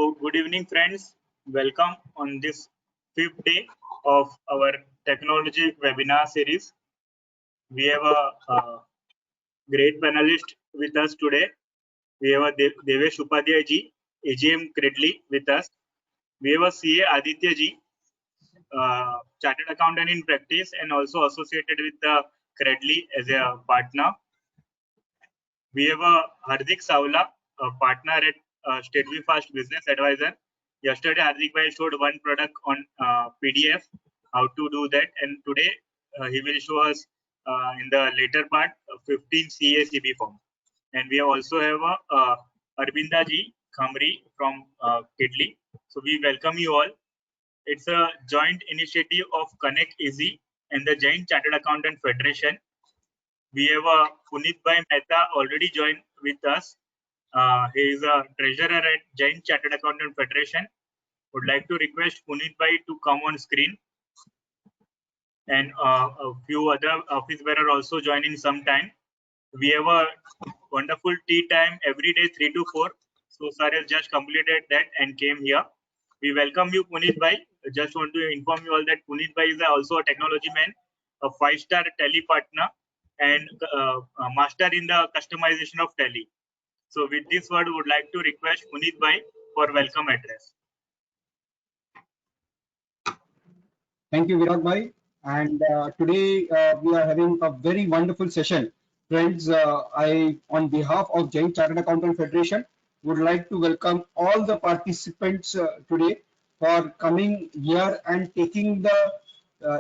So, good evening, friends. Welcome on this fifth day of our technology webinar series. We have a great panelist with us today. We have a Devesh Upadhyay ji, AGM Credly with us. We have a CA Aditya ji, Chartered Accountant in practice and also associated with the Credly as a partner. We have a Hardik Savla, a partner at StateVFast Business Advisor. Yesterday, Hardik Bhai showed one product on PDF, how to do that. And today, he will show us in the later part 15 CACB form. And we also have Arbinda ji Khamri from Kidli. So we welcome you all. It's a joint initiative of Connect Easy and the Jain Chartered Accountant Federation. We have Punit Bhai Mehta already joined with us. He is a treasurer at Jain Chartered Accountant Federation. Would like to request Punit Bhai to come on screen. And a few other office bearers also join in some time. We have a wonderful tea time every day 3 to 4. So sir has just completed that and came here. We welcome you, Punit Bhai. Just want to inform you all that Punit Bhai is also a technology man, a 5-star tele partner, and master in the customization of tele. So with this word, would like to request Punit Bhai for welcome address. Thank you, Virag Bhai. And today we are having a very wonderful session. Friends, I, on behalf of Jain Chartered Accountant Federation, would like to welcome all the participants today for coming here and taking the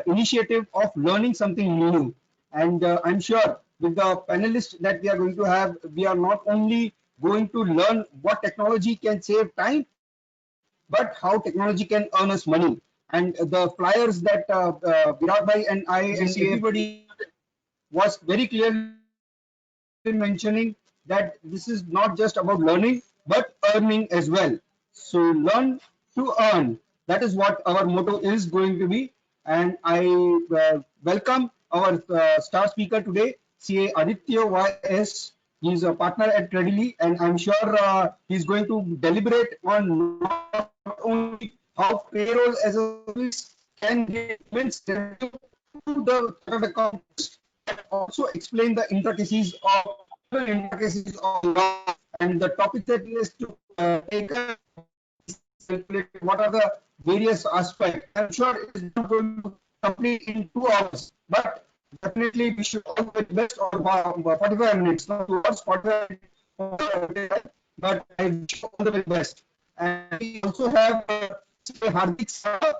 initiative of learning something new. And I'm sure with the panelists that we are going to have, we are not only going to learn what technology can save time, but how technology can earn us money. And the flyers that Virag Bhai and I and everybody was very clearly mentioning that this is not just about learning, but earning as well. So learn to earn. That is what our motto is going to be. And I welcome our star speaker today, CA Aditya YS. He is a partner at Credly, and I'm sure he's going to deliberate on not only how payroll as a service can give immense revenue to the chartered accountants, and also explain the intricacies of law and the topic that he has to take what are the various aspects. I'm sure it is not going to complete in 2 hours, but definitely we should all do the best, or 45 minutes, not 2 hours, 45 minutes, but I wish you all the very best. And we also have Hardik Savla.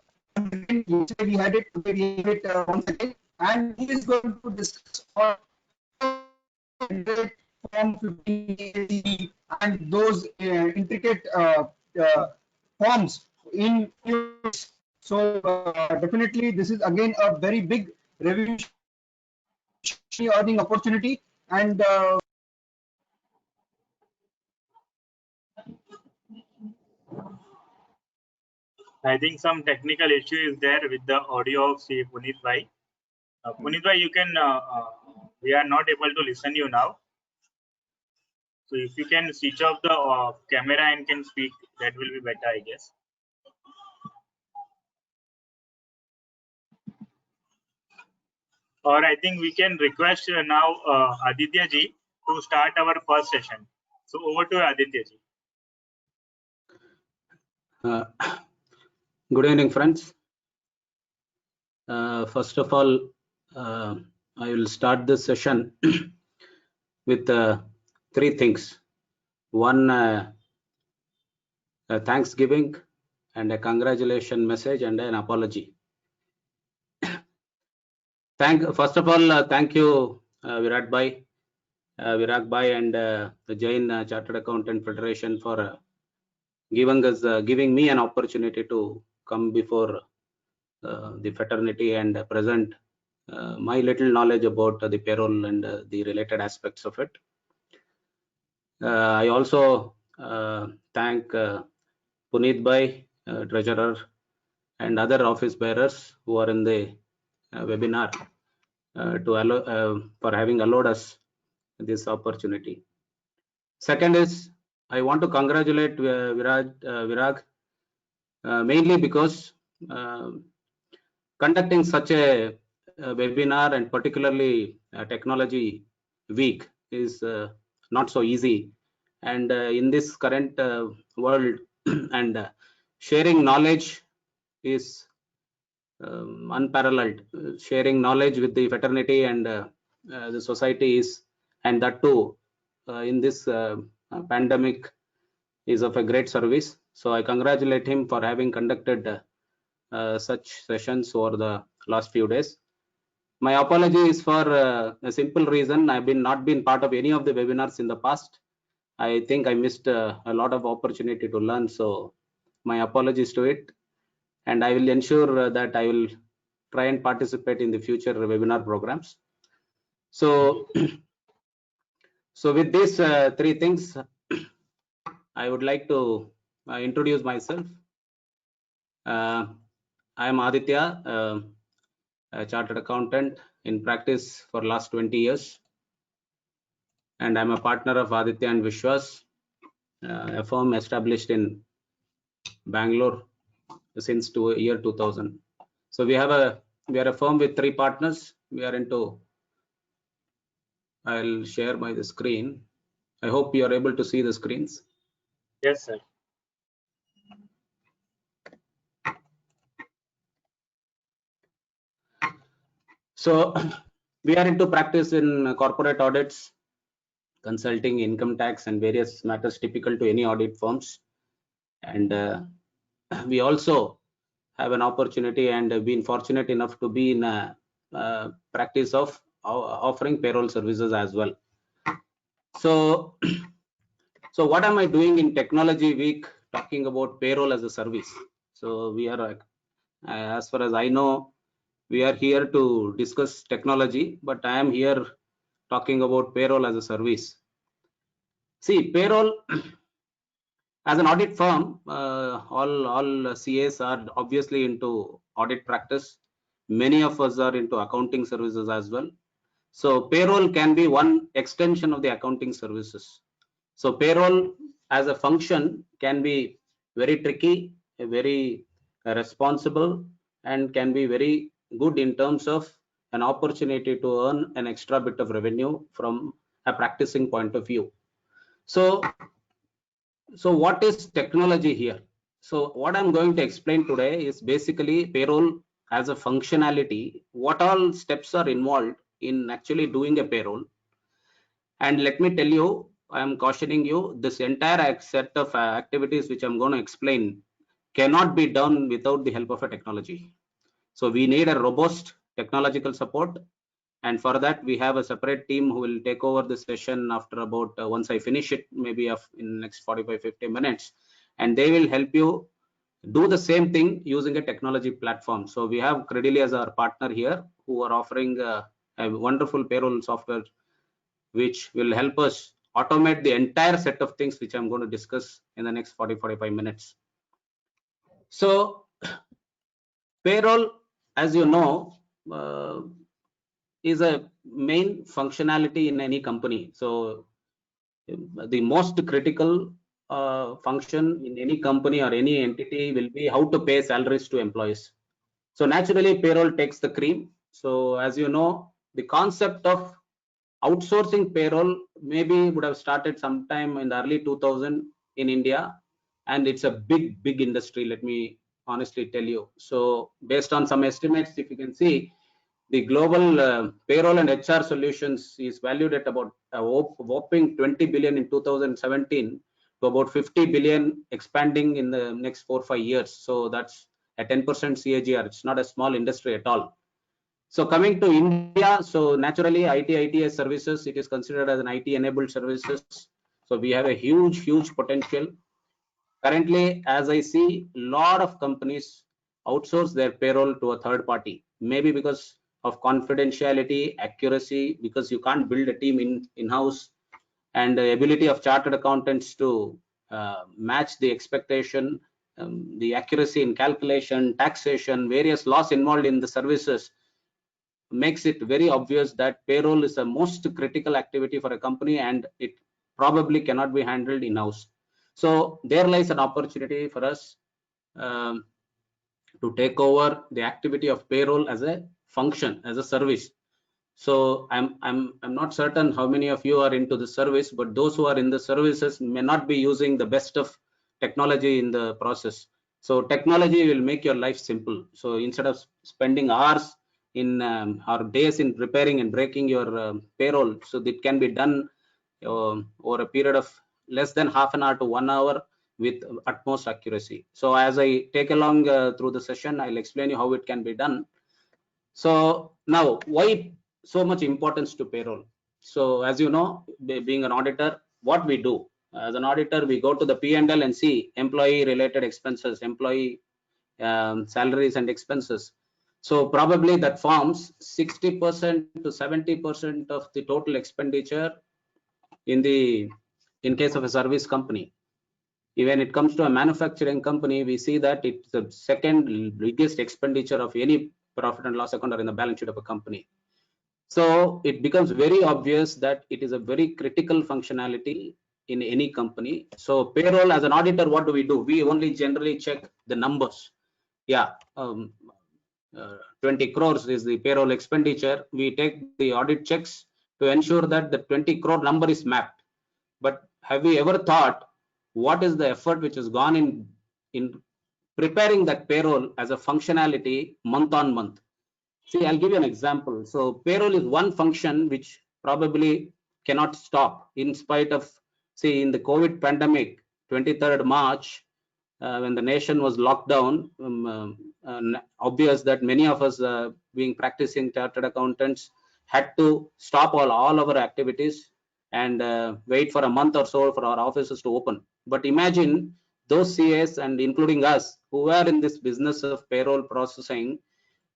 Yesterday we had it, today we have it once again, and he is going to discuss on Form 15 and those intricate forms in. So definitely this is again a very big revenue earning opportunity, and I think some technical issue is there with the audio of C. Punit Bhai. Punit Bhai, you can, we are not able to listen you now. So if you can switch off the camera and can speak, that will be better, I guess. Or I think we can request now Aditya ji to start our first session. So over to Aditya ji. Good evening, friends. First of all, I will start this session with 3 things. One, Thanksgiving, and a congratulation message, and an apology. First of all, thank you, Virag Bhai and the Jain Chartered Accountant Federation for giving me an opportunity to come before the fraternity and present my little knowledge about the payroll and the related aspects of it. I also thank Punit Bhai, treasurer, and other office bearers who are in the webinar for having allowed us this opportunity. Second is, I want to congratulate Virag, mainly because conducting such a webinar and particularly technology week is not so easy. And in this current world, and sharing knowledge is unparalleled. Sharing knowledge with the fraternity and the society is, and that too in this pandemic, is of a great service. So I congratulate him for having conducted such sessions over the last few days. My apology is for a simple reason. I've not been part of any of the webinars in the past. I think I missed a lot of opportunity to learn. So my apologies to it. And I will ensure that I will try and participate in the future webinar programs. So, so with these three things, I would like to introduce myself. I am Aditya, a chartered accountant in practice for last 20 years. And I'm a partner of Aditya and Vishwas, a firm established in Bangalore since year 2000. So we are a firm with 3 partners. We are into, I'll share the screen. I hope you are able to see the screens. Yes, sir. So we are into practice in corporate audits, consulting, income tax, and various matters typical to any audit firms. And we also have an opportunity and been fortunate enough to be in a practice of offering payroll services as well. So, so what am I doing in Technology Week talking about payroll as a service? So we are, as far as I know, we are here to discuss technology, but I am here talking about payroll as a service. See, payroll as an audit firm, all CAs are obviously into audit practice. Many of us are into accounting services as well. So payroll can be one extension of the accounting services. So payroll as a function can be very tricky, very responsible, and can be very good in terms of an opportunity to earn an extra bit of revenue from a practicing point of view. So what is technology here? So what I'm going to explain today is basically payroll as a functionality, what all steps are involved in actually doing a payroll. And let me tell you, I'm cautioning you, this entire set of activities which I'm going to explain cannot be done without the help of a technology. So we need a robust technological support. And for that, we have a separate team who will take over the session after about, once I finish it, maybe in the next 45-50 minutes. And they will help you do the same thing using a technology platform. So we have Credily as our partner here, who are offering a wonderful payroll software, which will help us automate the entire set of things which I'm going to discuss in the next 40-45 minutes. So payroll, as you know, is a main functionality in any company. So the most critical function in any company or any entity will be how to pay salaries to employees. So naturally payroll takes the cream. So as you know, the concept of outsourcing payroll maybe would have started sometime in the early 2000 in India, and it's a big industry, let me honestly tell you. So based on some estimates, if you can see, the global payroll and HR solutions is valued at about a whopping 20 billion in 2017 to about 50 billion, expanding in the next 4-5 years. So that's a 10% CAGR. It's not a small industry at all. So coming to India, so naturally ITS services, it is considered as an IT enabled services. So we have a huge potential. Currently, as I see, a lot of companies outsource their payroll to a third party, maybe because of confidentiality, accuracy, because you can't build a team in-house, and the ability of chartered accountants to match the expectation, the accuracy in calculation, taxation, various laws involved in the services makes it very obvious that payroll is the most critical activity for a company, and it probably cannot be handled in-house. So there lies an opportunity for us um, to take over the activity of payroll as a function, as a service. So I'm not certain how many of you are into the service, but those who are in the services may not be using the best of technology in the process. So technology will make your life simple. So instead of spending hours in or days in preparing and breaking your payroll, so it can be done over a period of less than half an hour to 1 hour with utmost accuracy. So as I take along through the session, I'll explain you how it can be done. So now, why so much importance to payroll? So as you know, being an auditor, what we do as an auditor, we go to the P&L and see employee related expenses, employee salaries and expenses. So probably that forms 60% to 70% of the total expenditure in case of a service company. When it comes to a manufacturing company, we see that it's the second biggest expenditure of any profit and loss account or in the balance sheet of a company. So it becomes very obvious that it is a very critical functionality in any company. So payroll, as an auditor, what do? We only generally check the numbers. Yeah, 20 crores is the payroll expenditure. We take the audit checks to ensure that the 20 crore number is mapped. But have we ever thought what is the effort which has gone in preparing that payroll as a functionality month on month? See, I'll give you an example. So payroll is one function which probably cannot stop in spite of, see, in the COVID pandemic, 23rd March, when the nation was locked down, obvious that many of us being practicing chartered accountants had to stop all our activities and wait for a month or so for our offices to open. But imagine those CAs and including us who were in this business of payroll processing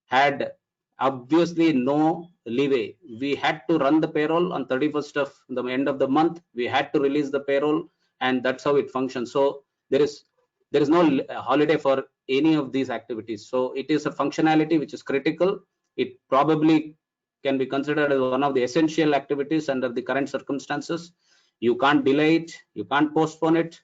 had obviously no leeway. We had to run the payroll on 31st of the end of the month. We had to release the payroll, and that's how it functions. So there is no holiday for any of these activities. So it is a functionality which is critical. It probably can be considered as one of the essential activities under the current circumstances. You can't delay it, you can't postpone it.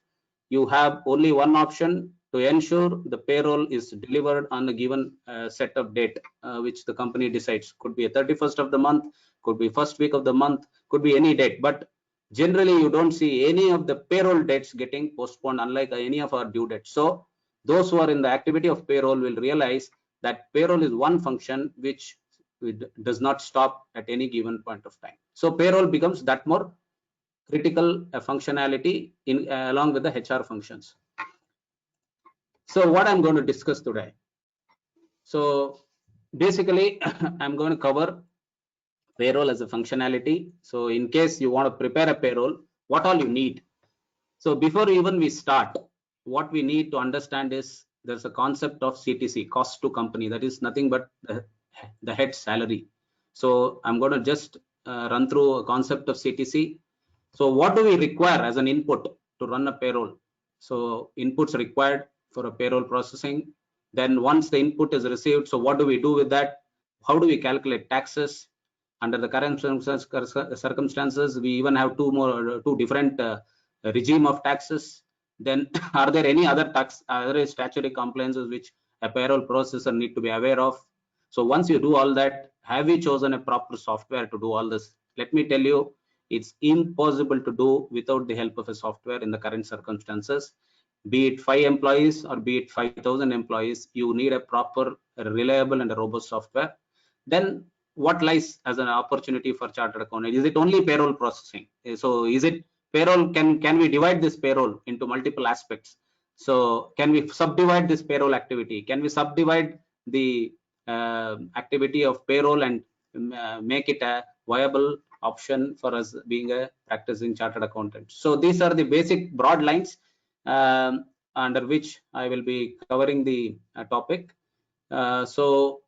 You have only one option to ensure the payroll is delivered on a given set of date which the company decides. Could be a 31st of the month, could be first week of the month, could be any date. But generally you don't see any of the payroll dates getting postponed, unlike any of our due dates. So those who are in the activity of payroll will realize that payroll is one function which does not stop at any given point of time. So payroll becomes that more critical functionality in along with the HR functions. So what I'm going to discuss today. So basically I'm going to cover payroll as a functionality. So in case you want to prepare a payroll, what all you need. So before even we start, what we need to understand is there's a concept of CTC, cost to company. That is nothing but the head salary. So I'm going to just run through a concept of CTC. So what do we require as an input to run a payroll? So inputs required for a payroll processing. Then once the input is received, so what do we do with that? How do we calculate taxes? Under the current circumstances, we even have two different regime of taxes. Then are there any other other statutory compliances which a payroll processor need to be aware of? So once you do all that, have you chosen a proper software to do all this? Let me tell you, it's impossible to do without the help of a software in the current circumstances. Be it 5 employees or be it 5,000 employees, you need a proper, reliable and a robust software. Then what lies as an opportunity for chartered accountant? Is it only payroll processing? So is it payroll? Can we divide this payroll into multiple aspects? So can we subdivide this payroll activity? Can we subdivide the activity of payroll and make it a viable option for us being a practicing chartered accountant? So these are the basic broad lines under which I will be covering the topic. So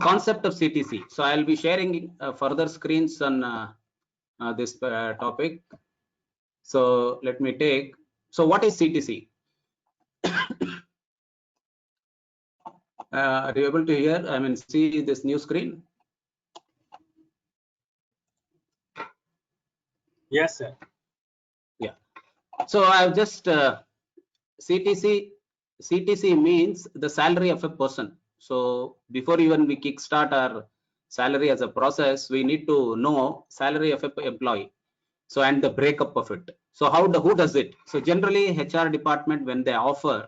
concept of CTC. So I'll be sharing further screens on this topic. So let me take. So what is CTC? Are you able to hear? I mean, see this new screen? Yes, sir. Yeah. So I've just CTC means the salary of a person. So before even we kickstart our salary as a process, we need to know salary of an employee. So and the breakup of it. So who does it? So generally HR department, when they offer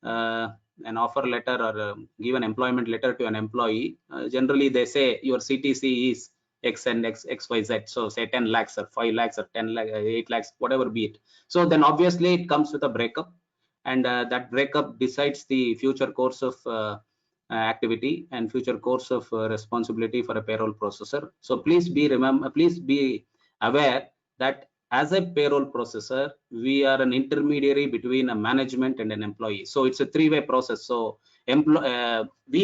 an offer letter or give an employment letter to an employee, generally they say your CTC is X and XYZ. So say 10 lakhs or 5 lakhs or 10 lakhs, 8 lakhs, whatever be it. So then obviously it comes with a breakup, and that breakup decides the future course of activity and future course of responsibility for a payroll processor. So please be aware that as a payroll processor, we are an intermediary between a management and an employee. So it's a three-way process. So we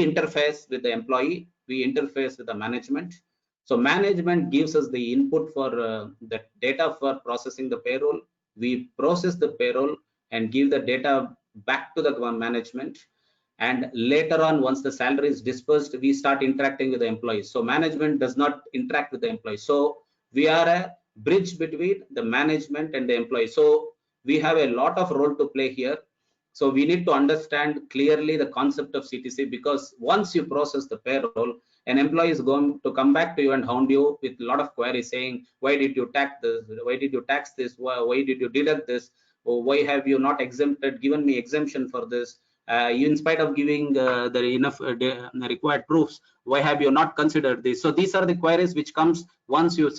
interface with the employee, we interface with the management. So management gives us the input for the data for processing the payroll. We process the payroll and give the data back to the management. And later on, once the salary is dispersed, we start interacting with the employees. So management does not interact with the employees. So we are a bridge between the management and the employee. So we have a lot of role to play here. So we need to understand clearly the concept of CTC, because once you process the payroll, an employee is going to come back to you and hound you with a lot of queries saying, why did you tax this? Why did you tax this? Why did you deduct this? Or why have you not given me exemption for this? In spite of giving the enough required proofs, why have you not considered this? So these are the queries which comes once you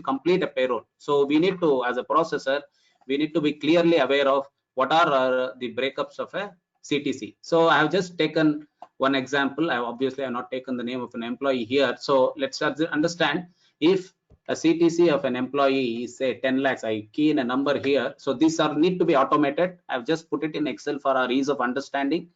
complete a payroll. So we need to, as a processor, we need to be clearly aware of what are the breakups of a CTC. So I have just taken one example. I have not taken the name of an employee here. So let's understand, if a CTC of an employee is say 10 lakhs, I key in a number here. So these need to be automated. I've just put it in Excel for our ease of understanding.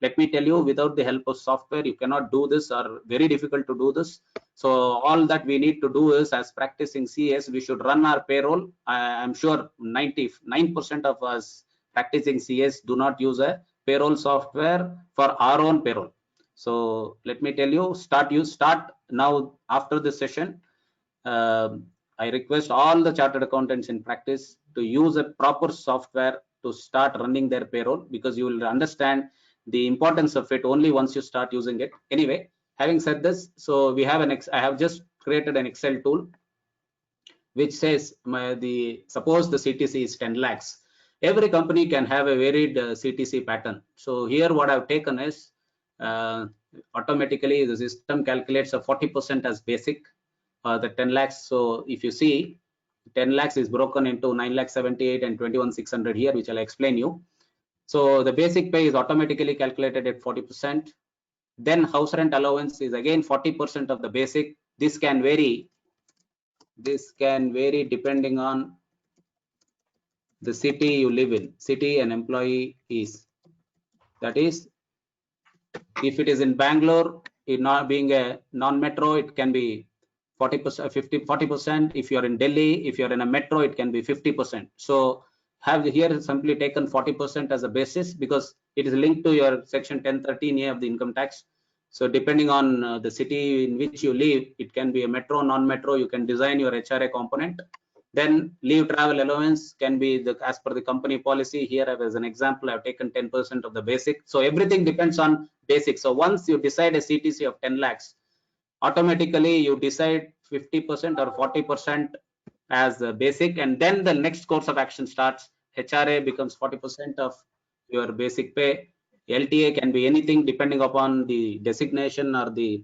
Let me tell you, without the help of software, you cannot do this, or very difficult to do this. So all that we need to do is, as practicing CS, we should run our payroll. I'm sure 99% of us practicing CS do not use a payroll software for our own payroll. So let me tell you, start now after this session. I request all the chartered accountants in practice to use a proper software to start running their payroll, because you will understand the importance of it only once you start using it. Anyway, having said this, so we have I have just created an Excel tool which says suppose the CTC is 10 lakhs. Every company can have a varied CTC pattern. So here what I've taken is automatically the system calculates a 40% as basic. The 10 lakhs. So if you see, 10 lakhs is broken into 9,78,000 and 21,600 here, which I'll explain you. So the basic pay is automatically calculated at 40%. Then house rent allowance is again 40% of the basic. This can vary depending on the city you live in, city an employee is. That is, if it is in Bangalore, it not being a non-metro, it can be 40%, 40%. If you're in Delhi, if you're in a metro, it can be 50%. So have here simply taken 40% as a basis, because it is linked to your section 1013A of the income tax. So depending on the city in which you live, it can be a metro, non-metro. You can design your HRA component. Then leave travel allowance can be as per the company policy. Here as an example, I've taken 10% of the basic. So everything depends on basic. So once you decide a CTC of 10 lakhs, automatically you decide 50% or 40% as the basic, and then the next course of action starts. HRA becomes 40% of your basic pay. LTA can be anything depending upon the designation or the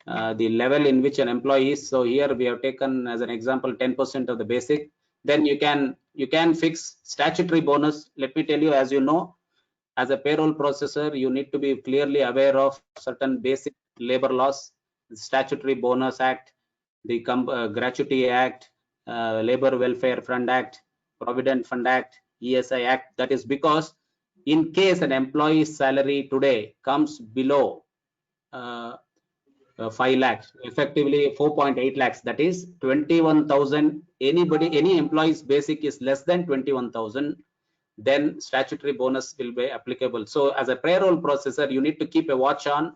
level in which an employee is. So here we have taken as an example 10% of the basic. Then you can fix statutory bonus. Let me tell you, as you know, as a payroll processor, you need to be clearly aware of certain basic labor laws, the Statutory Bonus Act, the Gratuity Act, Labor Welfare Fund Act, Provident Fund Act, ESI Act. That is because in case an employee's salary today comes below 5 lakhs, effectively 4.8 lakhs, that is 21,000. Any employee's basic is less than 21,000, then statutory bonus will be applicable. So as a payroll processor, you need to keep a watch on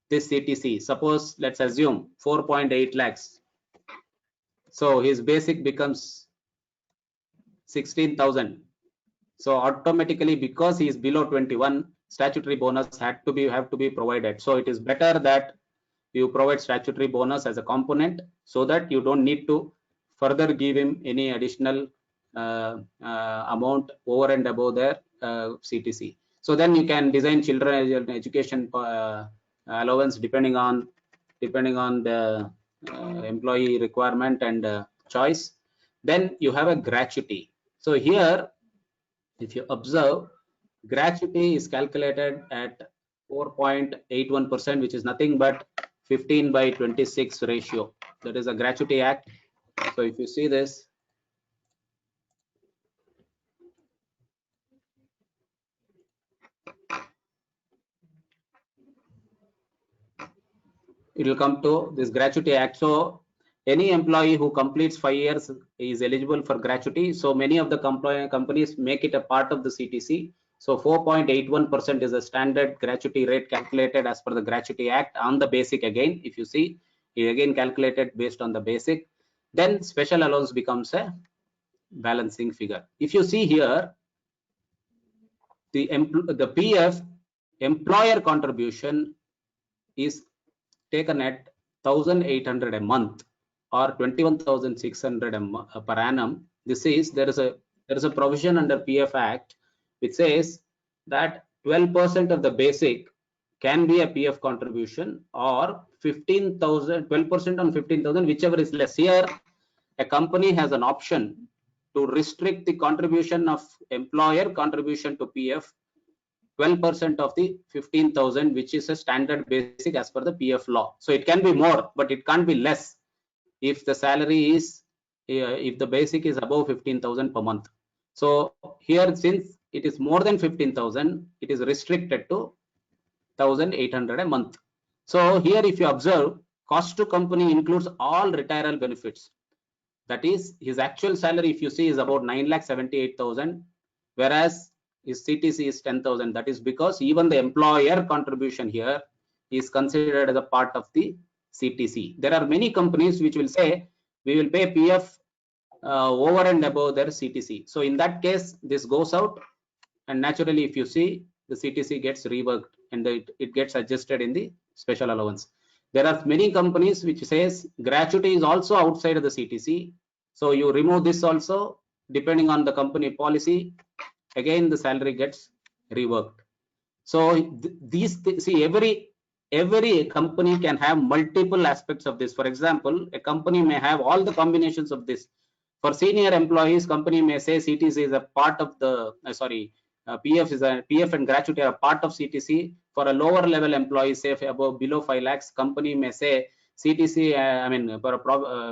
this CTC. Suppose let's assume 4.8 lakhs. So his basic becomes 16,000. So automatically, because he is below 21, statutory bonus have to be provided. So it is better that you provide statutory bonus as a component, so that you don't need to further give him any additional amount over and above their CTC. So then you can design children education allowance depending on the employee requirement and choice. Then you have a gratuity. So here, if you observe, gratuity is calculated at 4.81%, which is nothing but 15/26 ratio. That is a gratuity act. So if you see this, it will come to this gratuity act. So any employee who completes 5 years is eligible for gratuity. So many of the companies make it a part of the CTC. So 4.81% is a standard gratuity rate calculated as per the Gratuity Act on the basic. Again, if you see, it again calculated based on the basic. Then special allowance becomes a balancing figure. If you see here, the PF employer contribution is taken at 1,800 a month or 21,600 per annum. This is, there is a provision under PF Act which says that 12% of the basic can be a PF contribution, or 15,000, 12% on 15,000, whichever is less. Here a company has an option to restrict the contribution of employer contribution to PF 12% of the 15,000, which is a standard basic as per the PF law. So it can be more, but it can't be less if the salary is, if the basic is above 15,000 per month. So here, since it is more than 15,000, it is restricted to 1,800 a month. So here, if you observe, cost to company includes all retirement benefits. That is, his actual salary, if you see, is about 9,78,000, whereas his CTC is 10,000. That is because even the employer contribution here is considered as a part of the CTC. There are many companies which will say we will pay PF over and above their CTC. So in that case, this goes out, and naturally, if you see, the CTC gets reworked and it gets adjusted in the special allowance. There are many companies which says gratuity is also outside of the CTC. So you remove this also, depending on the company policy. Again, the salary gets reworked. So these, see, every company can have multiple aspects of this. For example, a company may have all the combinations of this. For senior employees, company may say CTC is a part of the PF and gratuity are a part of CTC. For a lower level employee, say below 5 lakhs, company may say CTC,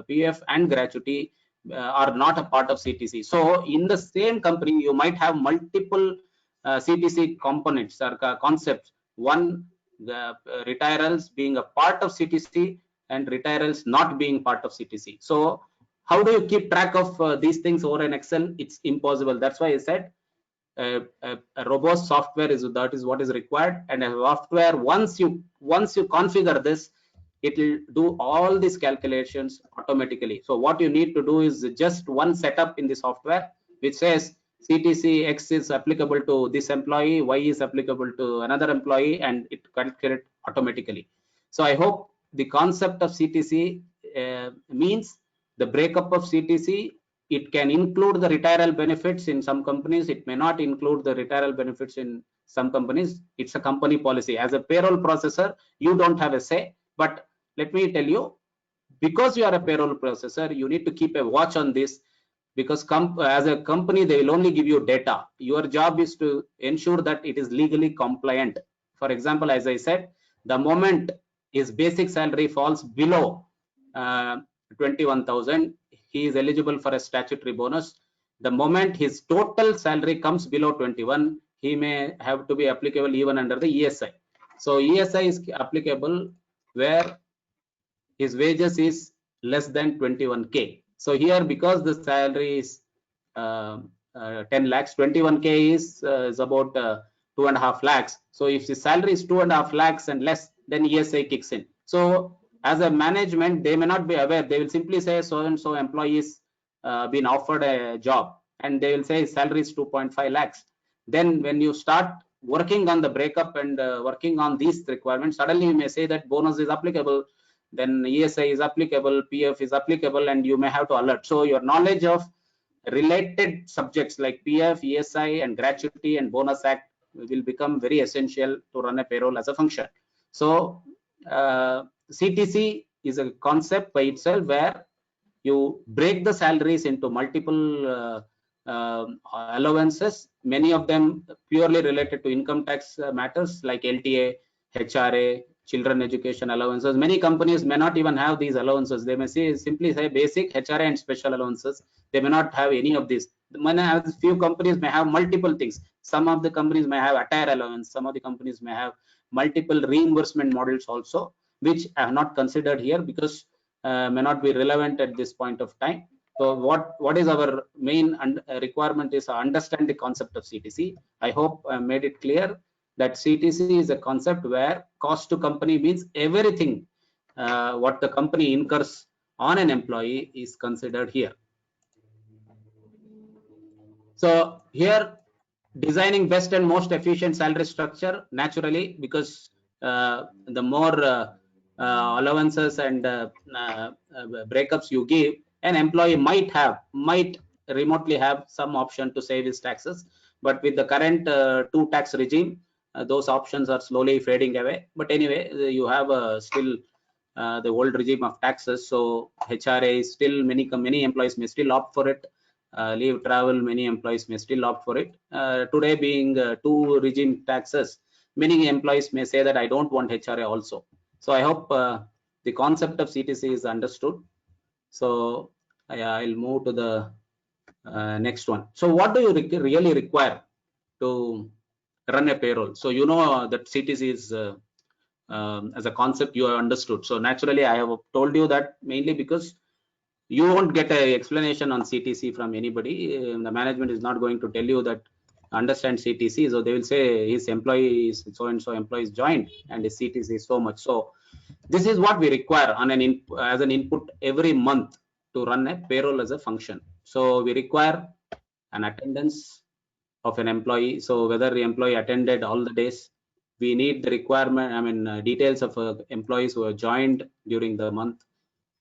PF and gratuity are not a part of CTC. So in the same company, you might have multiple CTC components or concepts. One, the retirals being a part of CTC and retirals not being part of CTC. So how do you keep track of these things over an Excel? It's impossible. That's why I said a robust software is what is required, and a software, once you configure this, it will do all these calculations automatically. So what you need to do is just one setup in the software which says CTC X is applicable to this employee, Y is applicable to another employee, and it calculates automatically. So I hope the concept of CTC means the breakup of CTC. It can include the retirement benefits in some companies. It may not include the retirement benefits in some companies. It's a company policy. As a payroll processor, you don't have a say. But let me tell you, because you are a payroll processor, you need to keep a watch on this, because as a company, they will only give you data. Your job is to ensure that it is legally compliant. For example, as I said, the moment his basic salary falls below 21,000, he is eligible for a statutory bonus. The moment his total salary comes below 21, he may have to be applicable even under the ESI. So ESI is applicable where his wages is less than 21K. So here, because the salary is 10 lakhs, 21K is about 2.5 lakhs. So if the salary is 2.5 lakhs and less, then ESI kicks in. So as a management, they may not be aware. They will simply say so and so employee is been offered a job, and they will say salary is 2.5 lakhs. Then when you start working on the breakup and working on these requirements, suddenly you may say that bonus is applicable, then ESI is applicable, PF is applicable, and you may have to alert. So your knowledge of related subjects like PF, ESI, and gratuity and bonus act will become very essential to run a payroll as a function. So CTC is a concept by itself where you break the salaries into multiple allowances, many of them purely related to income tax matters like LTA, HRA, children education allowances. Many companies may not even have these allowances. They may simply say basic, HRA, and special allowances. They may not have any of these. Few companies may have multiple things. Some of the companies may have attire allowance. Some of the companies may have multiple reimbursement models also, which I have not considered here because may not be relevant at this point of time. So what is our main requirement is to understand the concept of CTC. I hope I made it clear that CTC is a concept where cost to company means everything what the company incurs on an employee is considered here. So here, designing best and most efficient salary structure, naturally, because the more allowances and breakups you give, an employee might remotely have some option to save his taxes, but with the current two tax regime, those options are slowly fading away. But anyway, you have still the old regime of taxes, so HRA is still many employees may still opt for it. Leave travel, many employees may still opt for it. Today being two regime taxes, many employees may say that I don't want HRA also. So I hope the concept of CTC is understood. So I'll move to the next one. So what do you really require to run a payroll? So you know that CTC is as a concept you have understood. So naturally I have told you that mainly because you won't get an explanation on CTC from anybody. The management is not going to tell you that understand CTC. So they will say his employees, so and so employees joined and his CTC is so much. So this is what we require on as an input every month to run a payroll as a function. So we require an attendance of an employee. So whether the employee attended all the days, we need the requirement, details of employees who have joined during the month.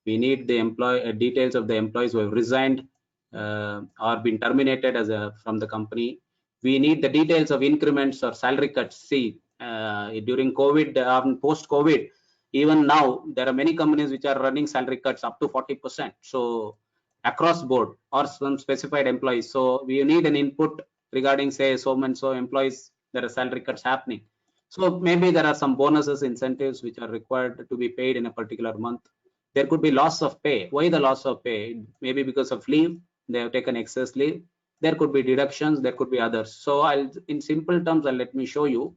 We need the details of the employees who have resigned or been terminated from the company. We need the details of increments or salary cuts. See, during COVID, post-COVID, even now, there are many companies which are running salary cuts up to 40%. So across board or some specified employees. So we need an input regarding, say, so and so employees, there are salary cuts happening. So maybe there are some bonuses, incentives which are required to be paid in a particular month. There could be loss of pay. Why the loss of pay? Maybe because of leave, they have taken excess leave. There could be deductions, there could be others. So in simple terms, let me show you.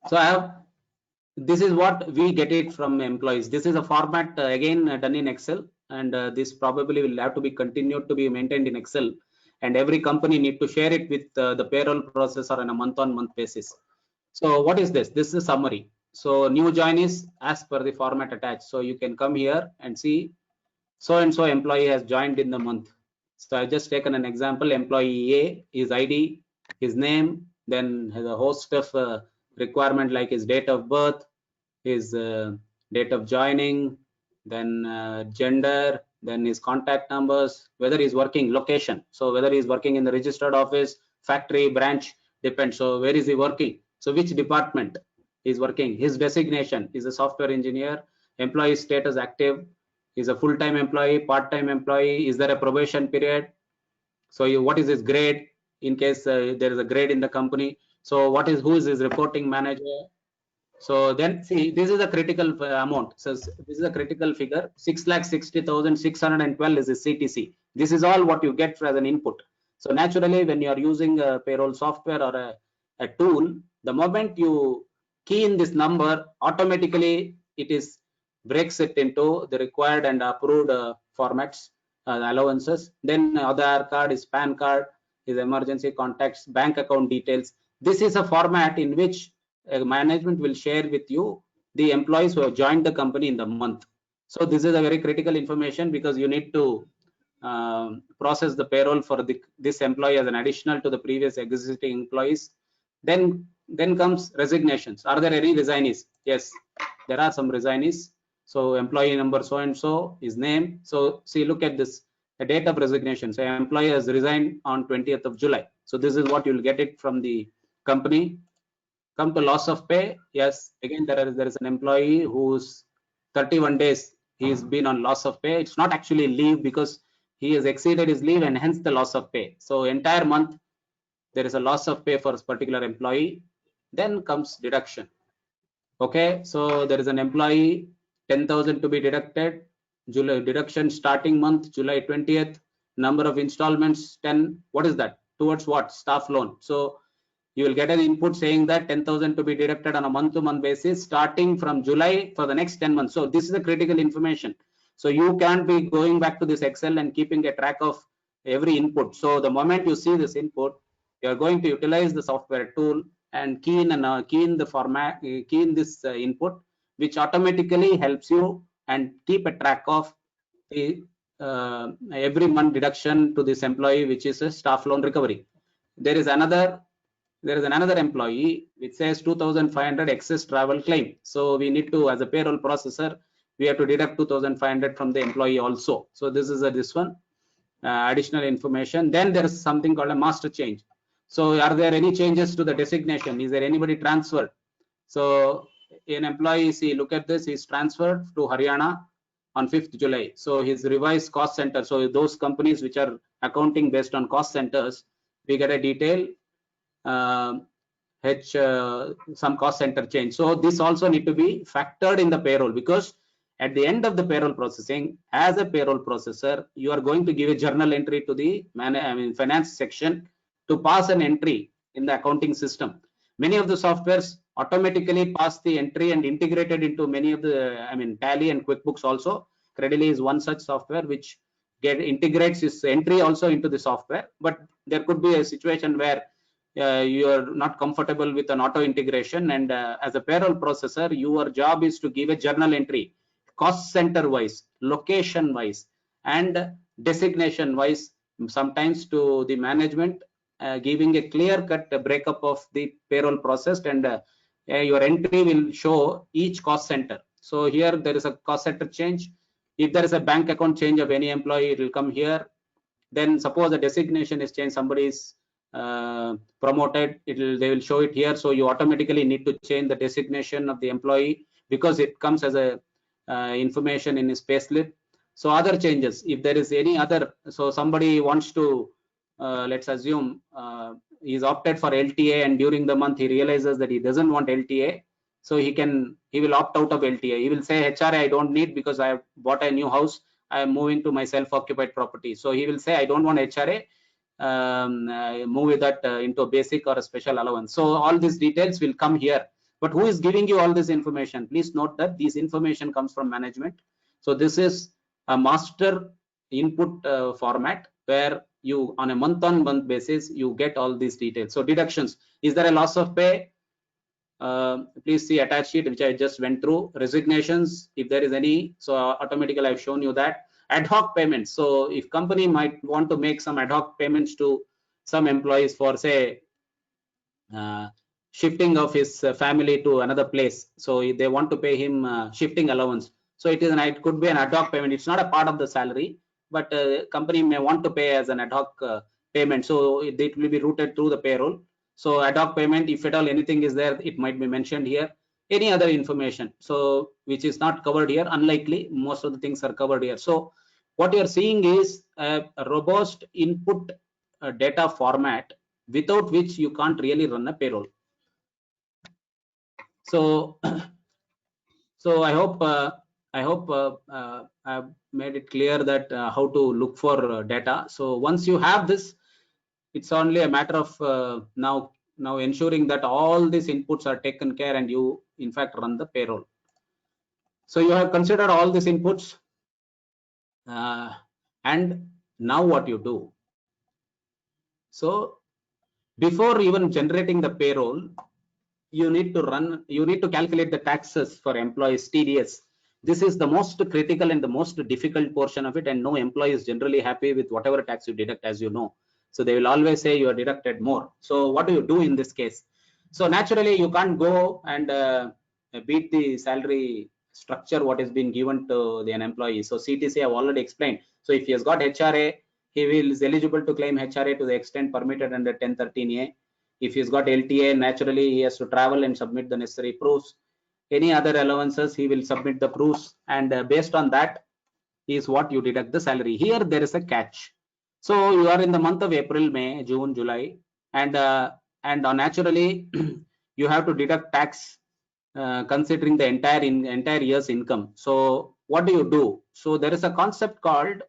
So this is what we get it from employees. This is a format again done in Excel, and this probably will have to be continued to be maintained in Excel. And every company need to share it with the payroll processor on a month-on-month basis. So what is this? This is a summary. So new join is as per the format attached. So you can come here and see so and so employee has joined in the month. So I just taken an example. Employee A, his ID, his name, then has a host of requirement like his date of birth, his date of joining, then gender, then his contact numbers, whether he's working location. So whether he's working in the registered office, factory, branch, depends. So where is he working? So which department is working? His designation is a software engineer. Employee status active. Is a full-time employee, part-time employee. Is there a probation period? So what is his grade in case there is a grade in the company? So who is his reporting manager? So then see, this is a critical amount. So this is a critical figure. 6,60,612 is a CTC. This is all what you get as an input. So naturally, when you are using a payroll software or a tool, the moment you key in this number, automatically it breaks it into the required and approved formats. the allowances. Then Aadhaar card, his PAN card, his emergency contacts, bank account details. This is a format in which management will share with you the employees who have joined the company in the month. So this is a very critical information because you need to process the payroll for this employee as an additional to the previous existing employees. Then comes resignations. Are there any resignees? Yes, there are some resignees. So employee number so and so, his name. So see, look at this, the date of resignation. So employee has resigned on 20th of July. So this is what you'll get it from the company. Come to loss of pay. Yes, again there is an employee who's 31 days he's been on loss of pay. It's not actually leave because he has exceeded his leave and hence the loss of pay. So entire month there is a loss of pay for a particular employee. Then comes deduction. Okay, so there is an employee, 10,000 to be deducted. July deduction starting month July 20th. Number of installments 10. What is that? Towards what? Staff loan. So you will get an input saying that 10,000 to be deducted on a month-to-month basis starting from July for the next 10 months. So this is the critical information. So you can't be going back to this Excel and keeping a track of every input. So the moment you see this input, you are going to utilize the software tool and key in the format, key in this input, which automatically helps you and keep a track of the every month deduction to this employee, which is a staff loan recovery. There is another employee which says 2,500 excess travel claim. So we need to, as a payroll processor, we have to deduct 2,500 from the employee also. So this is this one additional information. Then there is something called a master change. So are there any changes to the designation? Is there anybody transferred? So an employee, see, look at this, he's transferred to Haryana on 5th July. So his revised cost center. So those companies which are accounting based on cost centers, we get a detail some cost center change. So this also need to be factored in the payroll, because at the end of the payroll processing, as a payroll processor, you are going to give a journal entry to the finance section to pass an entry in the accounting system. Many of the softwares automatically pass the entry and integrated into many of the, Tally and QuickBooks also. Credily is one such software which integrates this entry also into the software. But there could be a situation where you are not comfortable with an auto integration, and as a payroll processor, your job is to give a journal entry, cost center wise, location wise, and designation wise, sometimes to the management, giving a clear cut breakup of the payroll processed, and your entry will show each cost center. So here there is a cost center change. If there is a bank account change of any employee, it will come here. Then suppose the designation is changed, somebody is promoted, they will show it here. So you automatically need to change the designation of the employee because it comes as a information in his payslip. So other changes, if there is any other, so somebody wants to let's assume he's opted for LTA, and during the month he realizes that he doesn't want LTA, so he will opt out of LTA. He will say, HRA I don't need because I have bought a new house, I am moving to my self-occupied property. So he will say, I don't want HRA, move with that into a basic or a special allowance. So all these details will come here. But who is giving you all this information? Please note that this information comes from management. So this is a master input format where you, on a month-on-month basis, you get all these details. So deductions, is there a loss of pay? Please see attached sheet which I just went through. Resignations, if there is any, so automatically I've shown you that. Ad hoc payments, so if company might want to make some ad hoc payments to some employees for, say, shifting of his family to another place, so they want to pay him shifting allowance, so it could be an ad hoc payment. It's not a part of the salary, but company may want to pay as an ad hoc payment, so it will be routed through the payroll. So ad hoc payment, if at all anything is there, it might be mentioned here. Any other information, so which is not covered here, unlikely, most of the things are covered here. So what you are seeing is a robust input data format without which you can't really run a payroll. So I hope I've made it clear that how to look for data. So once you have this, it's only a matter of now ensuring that all these inputs are taken care and you in fact run the payroll. So you have considered all these inputs. And now what you do? So before even generating the payroll, you need to calculate the taxes for employees, TDS. This is the most critical and the most difficult portion of it, and no employee is generally happy with whatever tax you deduct, as you know. So they will always say you are deducted more. So what do you do in this case? So naturally you can't go and beat the salary structure what is being given to an employee. So CTC I have already explained. So if he has got HRA, he is eligible to claim HRA to the extent permitted under 1013A. If he's got LTA, naturally he has to travel and submit the necessary proofs. Any other allowances, he will submit the proofs, and based on that is what you deduct the salary. Here there is a catch. So you are in the month of April, May, June, July, and naturally you have to deduct tax considering the entire year's income. So what do you do? So there is a concept called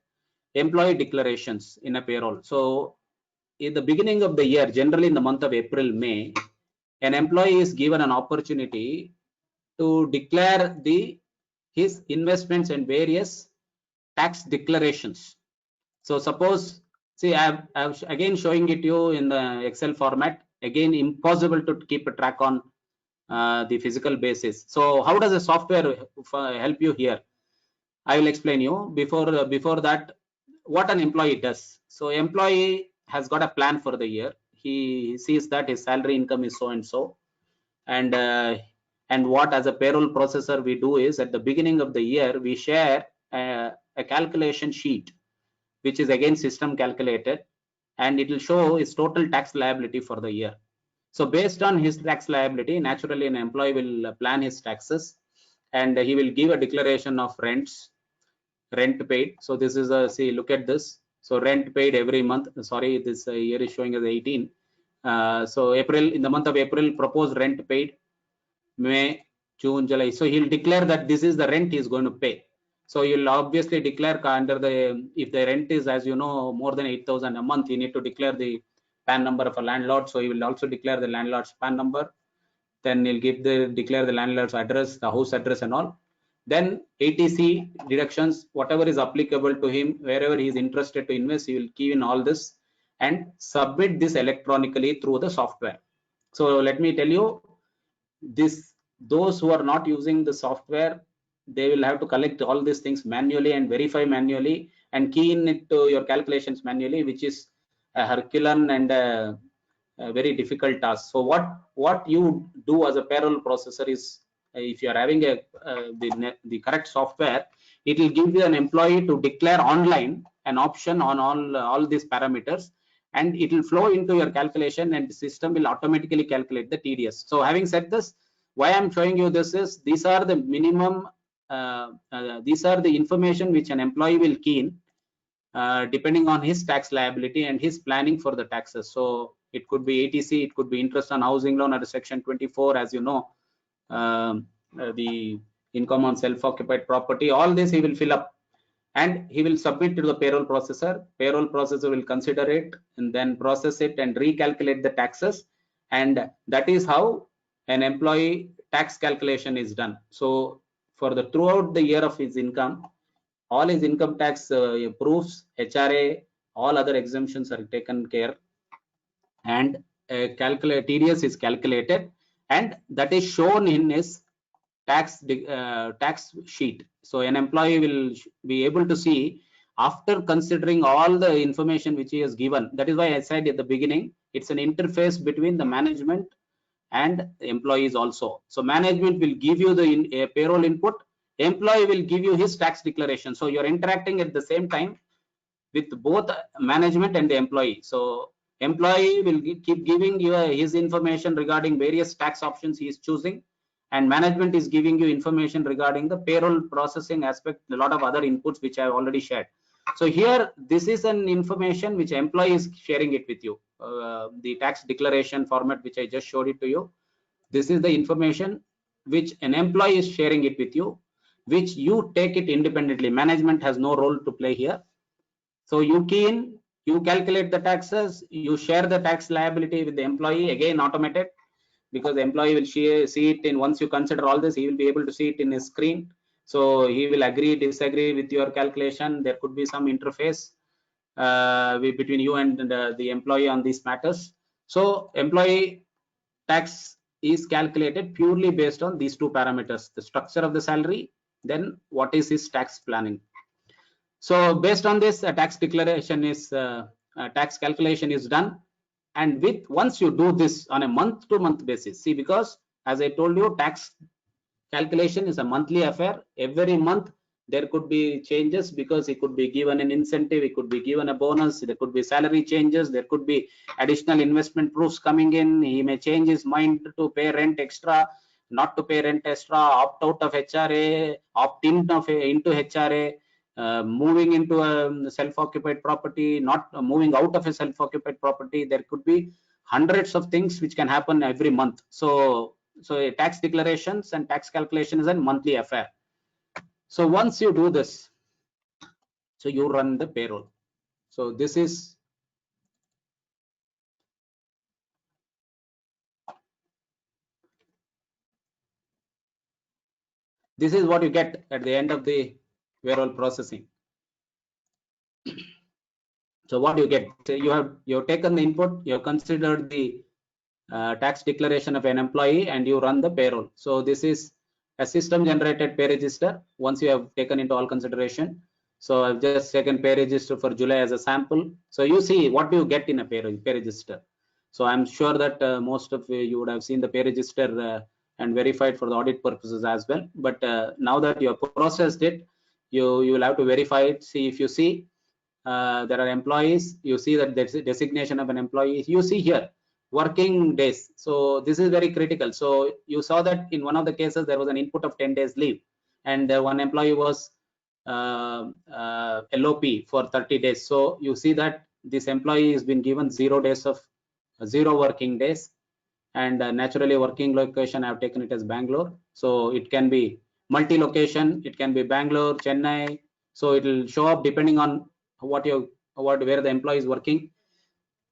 employee declarations in a payroll. So in the beginning of the year, generally in the month of April, May, an employee is given an opportunity to declare his investments and various tax declarations. So suppose, see, I'm again showing it to you in the Excel format. Again, impossible to keep a track on the physical basis. So how does the software help you here? I will explain you. Before that, what an employee does. So employee has got a plan for the year. He sees that his salary income is so and so, and what as a payroll processor we do is at the beginning of the year we share a calculation sheet, which is again system calculated, and it will show his total tax liability for the year. So based on his tax liability, naturally an employee will plan his taxes, and he will give a declaration of rent paid. So this is a, see, look at this. So rent paid every month. Sorry, this year is showing as 18. So April, in the month of April, proposed rent paid. May, June, July. So he'll declare that this is the rent he is going to pay. So you'll obviously declare under the, if the rent is, as you know, more than 8,000 a month, you need to declare the PAN number of a landlord. So he will also declare the landlord's PAN number. Then he'll declare the landlord's address, the house address and all. Then ATC deductions, whatever is applicable to him, wherever he is interested to invest, he will key in all this and submit this electronically through the software. So let me tell you, those who are not using the software, they will have to collect all these things manually and verify manually and key in it to your calculations manually, which is a Herculean and a very difficult task. So what you do as a payroll processor is, if you are having the correct software, it will give you an employee to declare online an option on all these parameters, and it will flow into your calculation, and the system will automatically calculate the TDS. So having said this, why I'm showing you this is, these are the minimum, these are the information which an employee will key in depending on his tax liability and his planning for the taxes. So it could be ATC, it could be interest on housing loan under section 24, as you know, the income on self-occupied property, all this he will fill up and he will submit to the payroll processor. Payroll processor will consider it and then process it and recalculate the taxes, and that is how an employee tax calculation is done. So for the throughout the year of his income, all his income tax proofs, HRA, all other exemptions are taken care, and TDS is calculated, and that is shown in his tax sheet. So an employee will be able to see, after considering all the information which he has given. That is why I said at the beginning, it's an interface between the management and employees also. So management will give you the payroll input, employee will give you his tax declaration. So you're interacting at the same time with both management and the employee. So employee will keep giving you his information regarding various tax options he is choosing, and management is giving you information regarding the payroll processing aspect, a lot of other inputs which I have already shared. So here, this is an information which employee is sharing it with you. The tax declaration format which I just showed it to you. This is the information which an employee is sharing it with you, which you take it independently. Management has no role to play here. So you key in, you calculate the taxes, you share the tax liability with the employee, again automated, because the employee will see it in, once you consider all this, he will be able to see it in his screen. So he will agree, disagree with your calculation. There could be some interface between you and the employee on these matters. So employee tax is calculated purely based on these two parameters: the structure of the salary, then what is his tax planning. So based on this, a tax declaration is tax calculation is done. And with once you do this on a month to month basis, see, because as I told you, tax calculation is a monthly affair. Every month there could be changes, because he could be given an incentive, he could be given a bonus, there could be salary changes, there could be additional investment proofs coming in, he may change his mind to pay rent extra, not to pay rent extra, opt out of HRA, opt in into HRA, moving into a self-occupied property, not moving out of a self-occupied property. There could be hundreds of things which can happen every month. So tax declarations and tax calculation is a monthly affair. So once you do this, so you run the payroll. So this is what you get at the end of the payroll processing. So what you get, so you have taken the input, you have considered the tax declaration of an employee, and you run the payroll. So this is a system generated pay register once you have taken into all consideration. So I've just taken pay register for July as a sample. So you see what do you get in a pay register. So I'm sure that most of you would have seen the pay register and verified for the audit purposes as well. But now that you have processed it, you will have to verify it. See, if you see there are employees, you see that there's a designation of an employee. You see here working days. So this is very critical. So you saw that in one of the cases there was an input of 10 days leave, and one employee was LOP for 30 days. So you see that this employee has been given 0 days of 0 working days, and naturally working location I have taken it as Bangalore. So it can be multi-location, it can be Bangalore, Chennai. So it will show up depending on where the employee is working.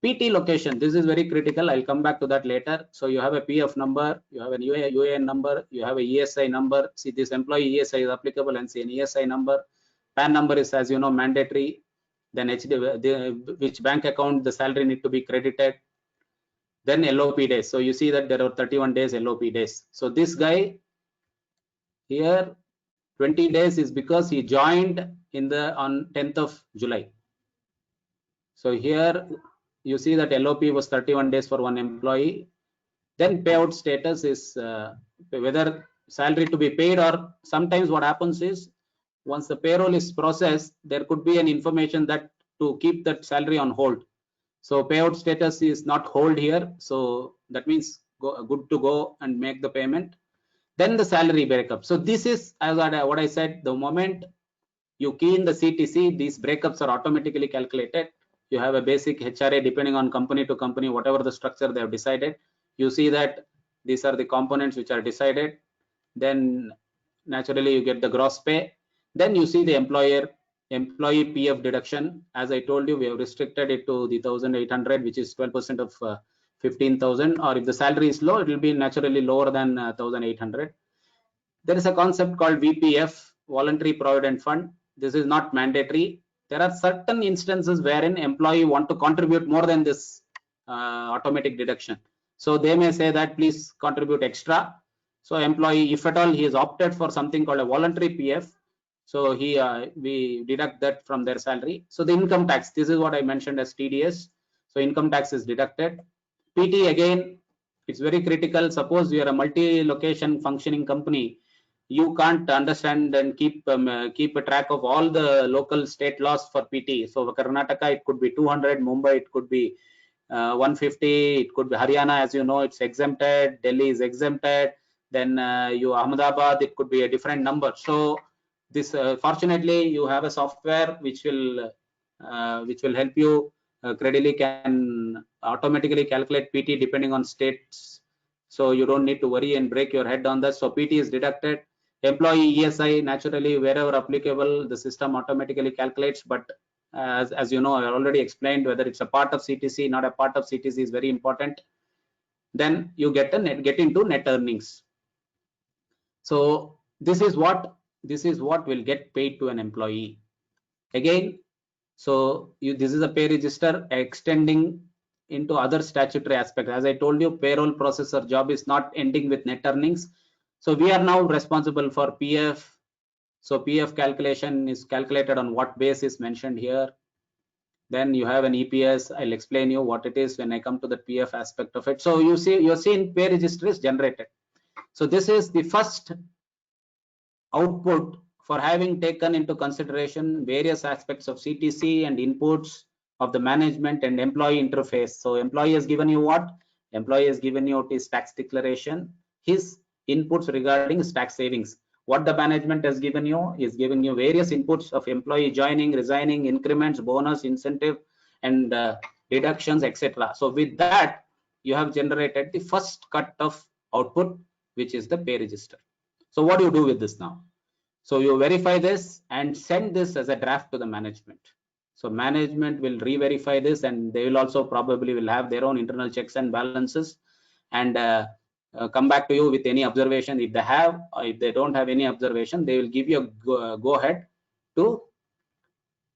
PT location, this is very critical. I'll come back to that later. So you have a PF number, you have an UAN number, you have a ESI number. See, this employee ESI is applicable, and see an ESI number. PAN number is, as you know, mandatory. Then which bank account the salary need to be credited. Then LOP days. So you see that there are 31 days LOP days. So this guy here, 20 days is because he joined on 10th of July. So here you see that LOP was 31 days for one employee. Then payout status is whether salary to be paid, or sometimes what happens is once the payroll is processed, there could be an information that to keep that salary on hold. So payout status is not hold here. So that means good to go and make the payment. Then the salary breakup. So this is, as what I said, the moment you key in the CTC, these breakups are automatically calculated. You have a basic HRA depending on company to company, whatever the structure they have decided. You see that these are the components which are decided. Then naturally you get the gross pay. Then you see the employee PF deduction. As I told you, we have restricted it to the 1,800, which is 12% of 15,000. Or if the salary is low, it will be naturally lower than 1,800. There is a concept called VPF, Voluntary Provident Fund. This is not mandatory. There are certain instances wherein employee want to contribute more than this automatic deduction. So they may say that please contribute extra. So employee, if at all he is opted for something called a voluntary PF, so we deduct that from their salary. So the income tax, this is what I mentioned as TDS. So income tax is deducted. PT, again, it's very critical. Suppose you are a multi-location functioning company, you can't understand and keep a track of all the local state laws for PT. So for Karnataka, it could be 200, Mumbai, it could be 150, it could be Haryana, as you know, it's exempted, Delhi is exempted, then Ahmedabad, it could be a different number. So this fortunately you have a software which will help you Credily can automatically calculate PT depending on states. So you don't need to worry and break your head on that. So PT is deducted. Employee ESI, naturally, wherever applicable, the system automatically calculates. But as you know, I already explained whether it's a part of CTC, not a part of CTC is very important. Then you get into net earnings. So this is what this is what will get paid to an employee. Again, so this is a pay register extending into other statutory aspects. As I told you, payroll processor job is not ending with net earnings. So we are now responsible for PF. So PF calculation is calculated on what base is mentioned here. Then you have an EPS. I'll explain you what it is when I come to the PF aspect of it. So you're seeing pay register is generated. So this is the first output for having taken into consideration various aspects of CTC and inputs of the management and employee interface. So employee has given you what? Employee has given you his tax declaration, his inputs regarding his tax savings. What the management has given you is giving you various inputs of employee joining, resigning, increments, bonus, incentive, and deductions, etc. So with that, you have generated the first cut of output, which is the pay register. So what do you do with this now? So you verify this and send this as a draft to the management. So management will re-verify this, and they will also probably will have their own internal checks and balances, and come back to you with any observation. If they have, or if they don't have any observation, they will give you a go ahead to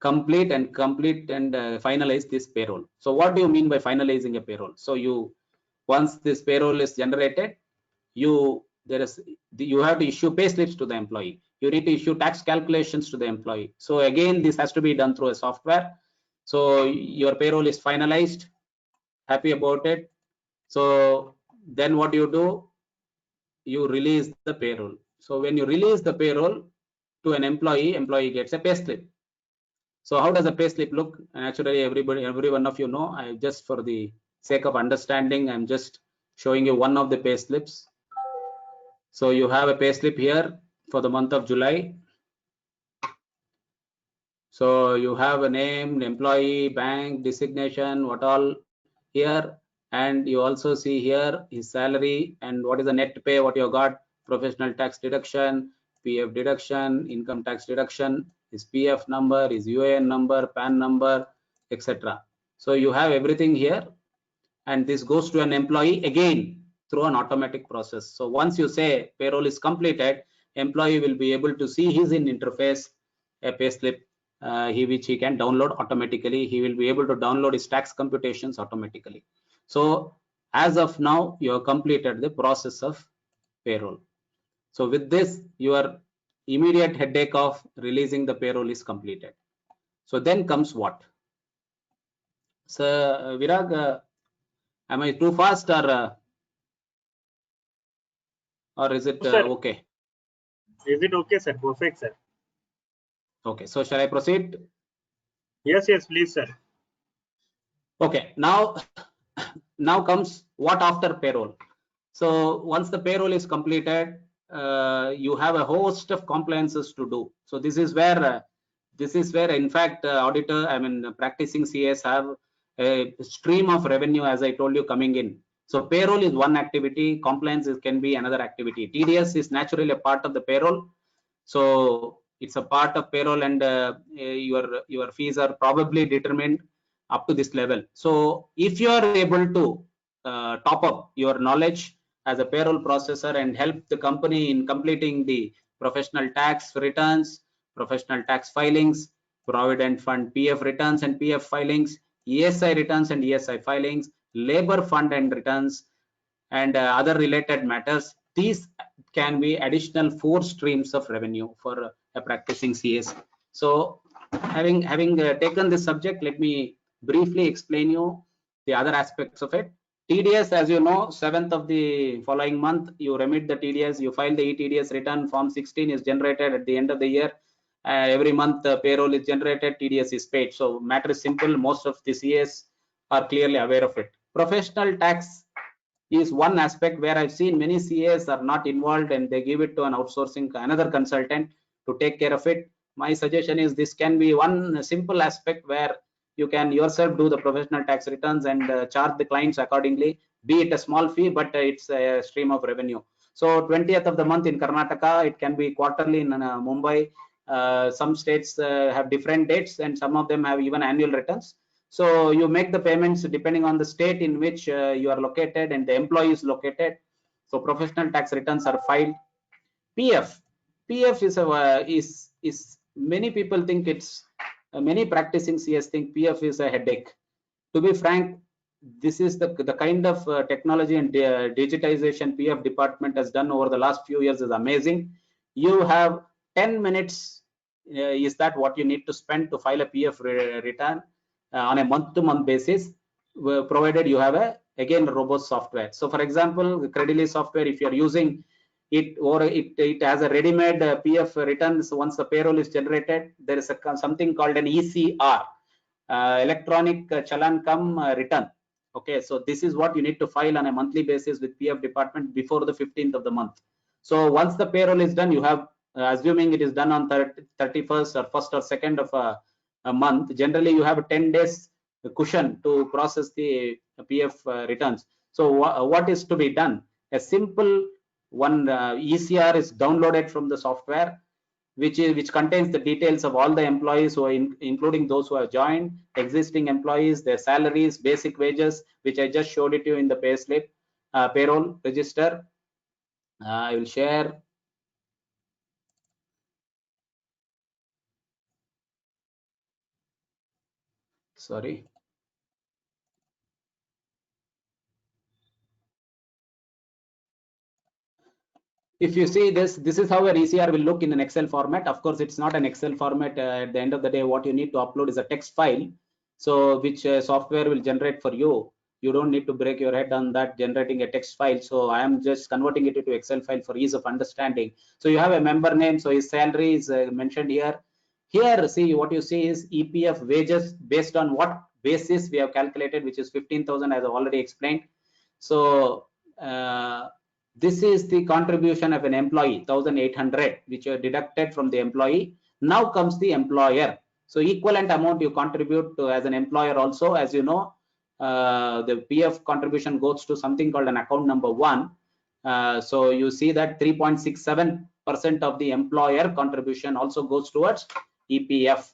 complete and finalize this payroll. So what do you mean by finalizing a payroll? So once this payroll is generated, you have to issue pay slips to the employee. You need to issue tax calculations to the employee. So again, this has to be done through a software. So your payroll is finalized. Happy about it. So then what you do? You release the payroll. So when you release the payroll to an employee gets a pay slip. So how does a pay slip look? And actually, every one of you know. I just, for the sake of understanding, I'm just showing you one of the pay slips. So you have a pay slip here for the month of July. So you have a name, employee, bank, designation, what all here, and you also see here his salary and what is the net pay, what you got, professional tax deduction, PF deduction, income tax deduction, his PF number, his UAN number, PAN number, etc. So you have everything here, and this goes to an employee again through an automatic process. So once you say payroll is completed, employee will be able to see his in interface a pay slip which he can download automatically. He will be able to download his tax computations automatically. So as of now, you have completed the process of payroll. So with this, your immediate headache of releasing the payroll is completed. So then comes what? So Virag, am I too fast, or is it okay? Is it okay, sir? Perfect, sir. Okay, so shall I proceed? Yes, please, sir. Okay, now comes what after payroll. So once the payroll is completed, you have a host of compliances to do. So this is where in fact practicing CS have a stream of revenue, as I told you, coming in. So payroll is one activity, compliance can be another activity. TDS is naturally a part of the payroll. So it's a part of payroll, and your fees are probably determined up to this level. So if you are able to top up your knowledge as a payroll processor and help the company in completing the professional tax returns, professional tax filings, provident fund PF returns and PF filings, ESI returns and ESI filings, labor fund and returns, and other related matters, these can be additional 4 streams of revenue for a practicing CS. So having taken this subject, let me briefly explain you the other aspects of it. TDS, as you know, 7th of the following month, you remit the TDS, you file the ETDS return, form 16 is generated at the end of the year. Every month payroll is generated, TDS is paid. So matter is simple, most of the CS are clearly aware of it. Professional tax is one aspect where I've seen many CAs are not involved, and they give it to an outsourcing, another consultant to take care of it. My suggestion is this can be one simple aspect where you can yourself do the professional tax returns and charge the clients accordingly, be it a small fee, but it's a stream of revenue. So 20th of the month in Karnataka, it can be quarterly in Mumbai. Some states have different dates, and some of them have even annual returns. So you make the payments depending on the state in which you are located and the employee is located. So professional tax returns are filed. PF. PF is many people think it's many practicing CS think PF is a headache. To be frank, this is the kind of technology and digitization PF department has done over the last few years is amazing. You have 10 minutes is that what you need to spend to file a PF return on a month-to-month basis, provided you have a again robust software. So for example, the Credily software, if you are using it, or it has a ready-made PF returns, once the payroll is generated, there is something called an ECR, electronic challan cum return. Okay, so this is what you need to file on a monthly basis with PF department before the 15th of the month. So once the payroll is done, you have assuming it is done on 31st or 1st or 2nd of a month, generally you have 10 days cushion to process the PF returns. So what is to be done? A simple one ECR is downloaded from the software, which contains the details of all the employees who are including those who have joined, existing employees, their salaries, basic wages, which I just showed it to you in the payslip, payroll register. I will share. Sorry. If you see this is how a ECR will look in an Excel format. Of course, it's not an Excel format. At the end of the day, what you need to upload is a text file, so which software will generate for you. You don't need to break your head on that generating a text file. So I am just converting it into Excel file for ease of understanding. So you have a member name, so his salary is mentioned here. Here, see, what you see is EPF wages based on what basis we have calculated, which is 15,000, as I've already explained. So this is the contribution of an employee, 1,800, which are deducted from the employee. Now comes the employer. So equivalent amount you contribute to as an employer also, as you know, the PF contribution goes to something called an account number 1. So you see that 3.67% of the employer contribution also goes towards EPF.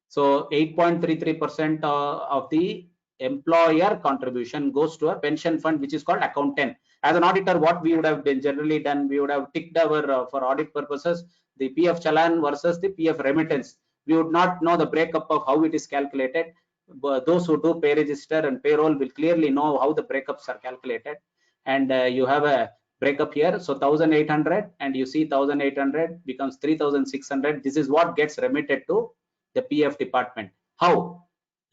So 8.33% of the employer contribution goes to a pension fund, which is called account 10. As an auditor, what we would have been generally done, we would have ticked our for audit purposes the PF challan versus the PF remittance. We would not know the breakup of how it is calculated. But those who do pay register and payroll will clearly know how the breakups are calculated. And you have a breakup here. So 1,800, and you see 1,800 becomes 3,600. This is what gets remitted to the PF department. How?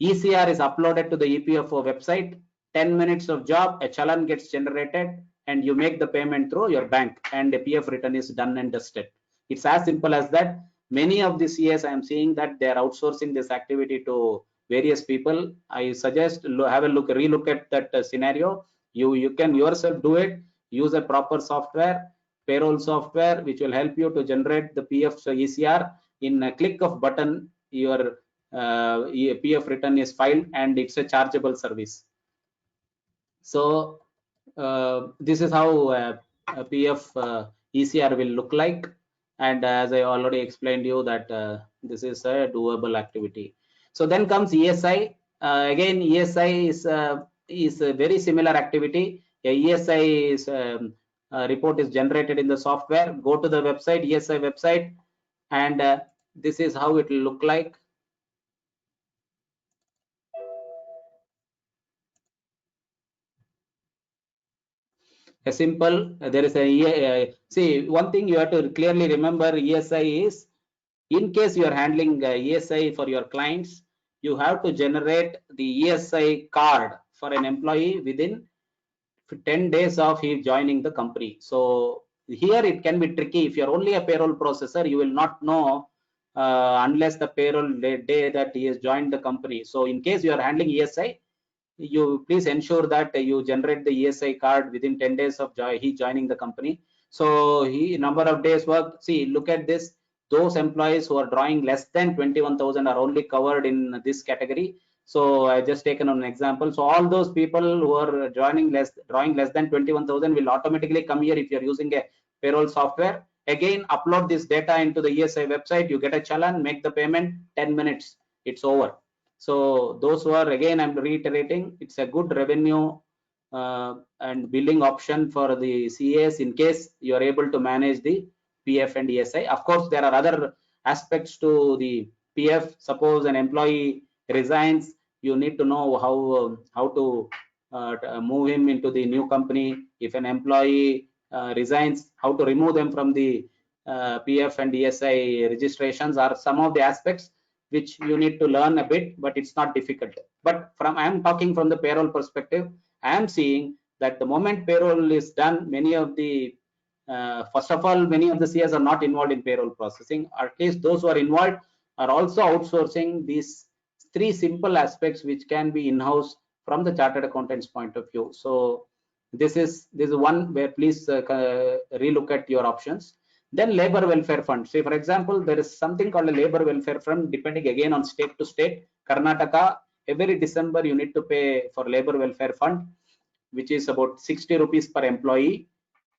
ECR is uploaded to the EPFO website. 10 minutes of job, a challan gets generated, and you make the payment through your bank, and the PF return is done and dusted. It's as simple as that. Many of the CS I am seeing that they are outsourcing this activity to various people. I suggest have a look, relook at that scenario. You can yourself do it. Use a proper software, payroll software, which will help you to generate the PF ECR in a click of button. Your PF return is filed, and it's a chargeable service. So this is how a PF ECR will look like, and as I already explained you that this is a doable activity. So then comes ESI. Again, ESI is a very similar activity. A ESI is, report is generated in the software. Go to the website, ESI website, and this is how it will look like. A simple, there is a see, one thing you have to clearly remember, ESI is, in case you are handling ESI for your clients, you have to generate the ESI card for an employee within 10 days of he joining the company. So here it can be tricky. If you're only a payroll processor, you will not know unless the payroll day that he has joined the company. So in case you are handling ESI, you please ensure that you generate the ESI card within 10 days of he joining the company. So he number of days worked. See, look at this. Those employees who are drawing less than 21,000 are only covered in this category. So I just taken an example. So all those people who are drawing less than 21,000 will automatically come here if you are using a payroll software. Again, upload this data into the ESI website. You get a challan, make the payment, 10 minutes. It's over. So those who are, again, I'm reiterating, it's a good revenue and billing option for the CAs in case you are able to manage the PF and ESI. Of course, there are other aspects to the PF. Suppose an employee resigns, you need to know how to move him into the new company. If an employee resigns, how to remove them from the PF and ESI registrations are some of the aspects which you need to learn a bit, but it's not difficult. But I am talking from the payroll perspective. I am seeing that the moment payroll is done, many of the first of all, many of the CS are not involved in payroll processing. At least those who are involved are also outsourcing these three simple aspects which can be in-house from the chartered accountant's point of view. So this is one where please relook at your options. Then labor welfare fund. Say for example, there is something called a labor welfare fund, depending again on state to state. Karnataka, every December you need to pay for labor welfare fund, which is about 60 rupees per employee.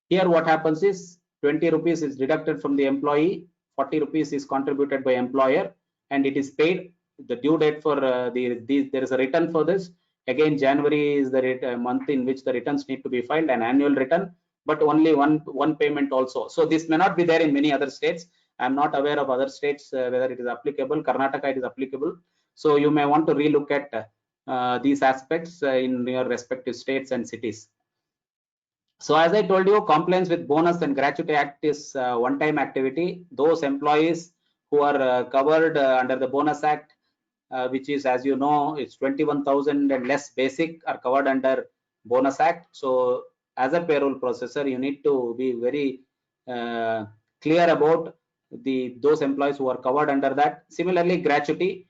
Here what happens is 20 rupees is deducted from the employee, 40 rupees is contributed by employer, and it is paid. The due date for there is a return for this. Again, January is the month in which the returns need to be filed, an annual return, but only one payment also. So this may not be there in many other states. I am not aware of other states whether it is applicable. Karnataka, it is applicable. So you may want to relook at these aspects in your respective states and cities. So as I told you, compliance with bonus and gratuity act is one-time activity. Those employees who are covered under the bonus act, which is, as you know, it's 21,000 and less basic, are covered under bonus act. So as a payroll processor, you need to be very clear about those employees who are covered under that. Similarly, gratuity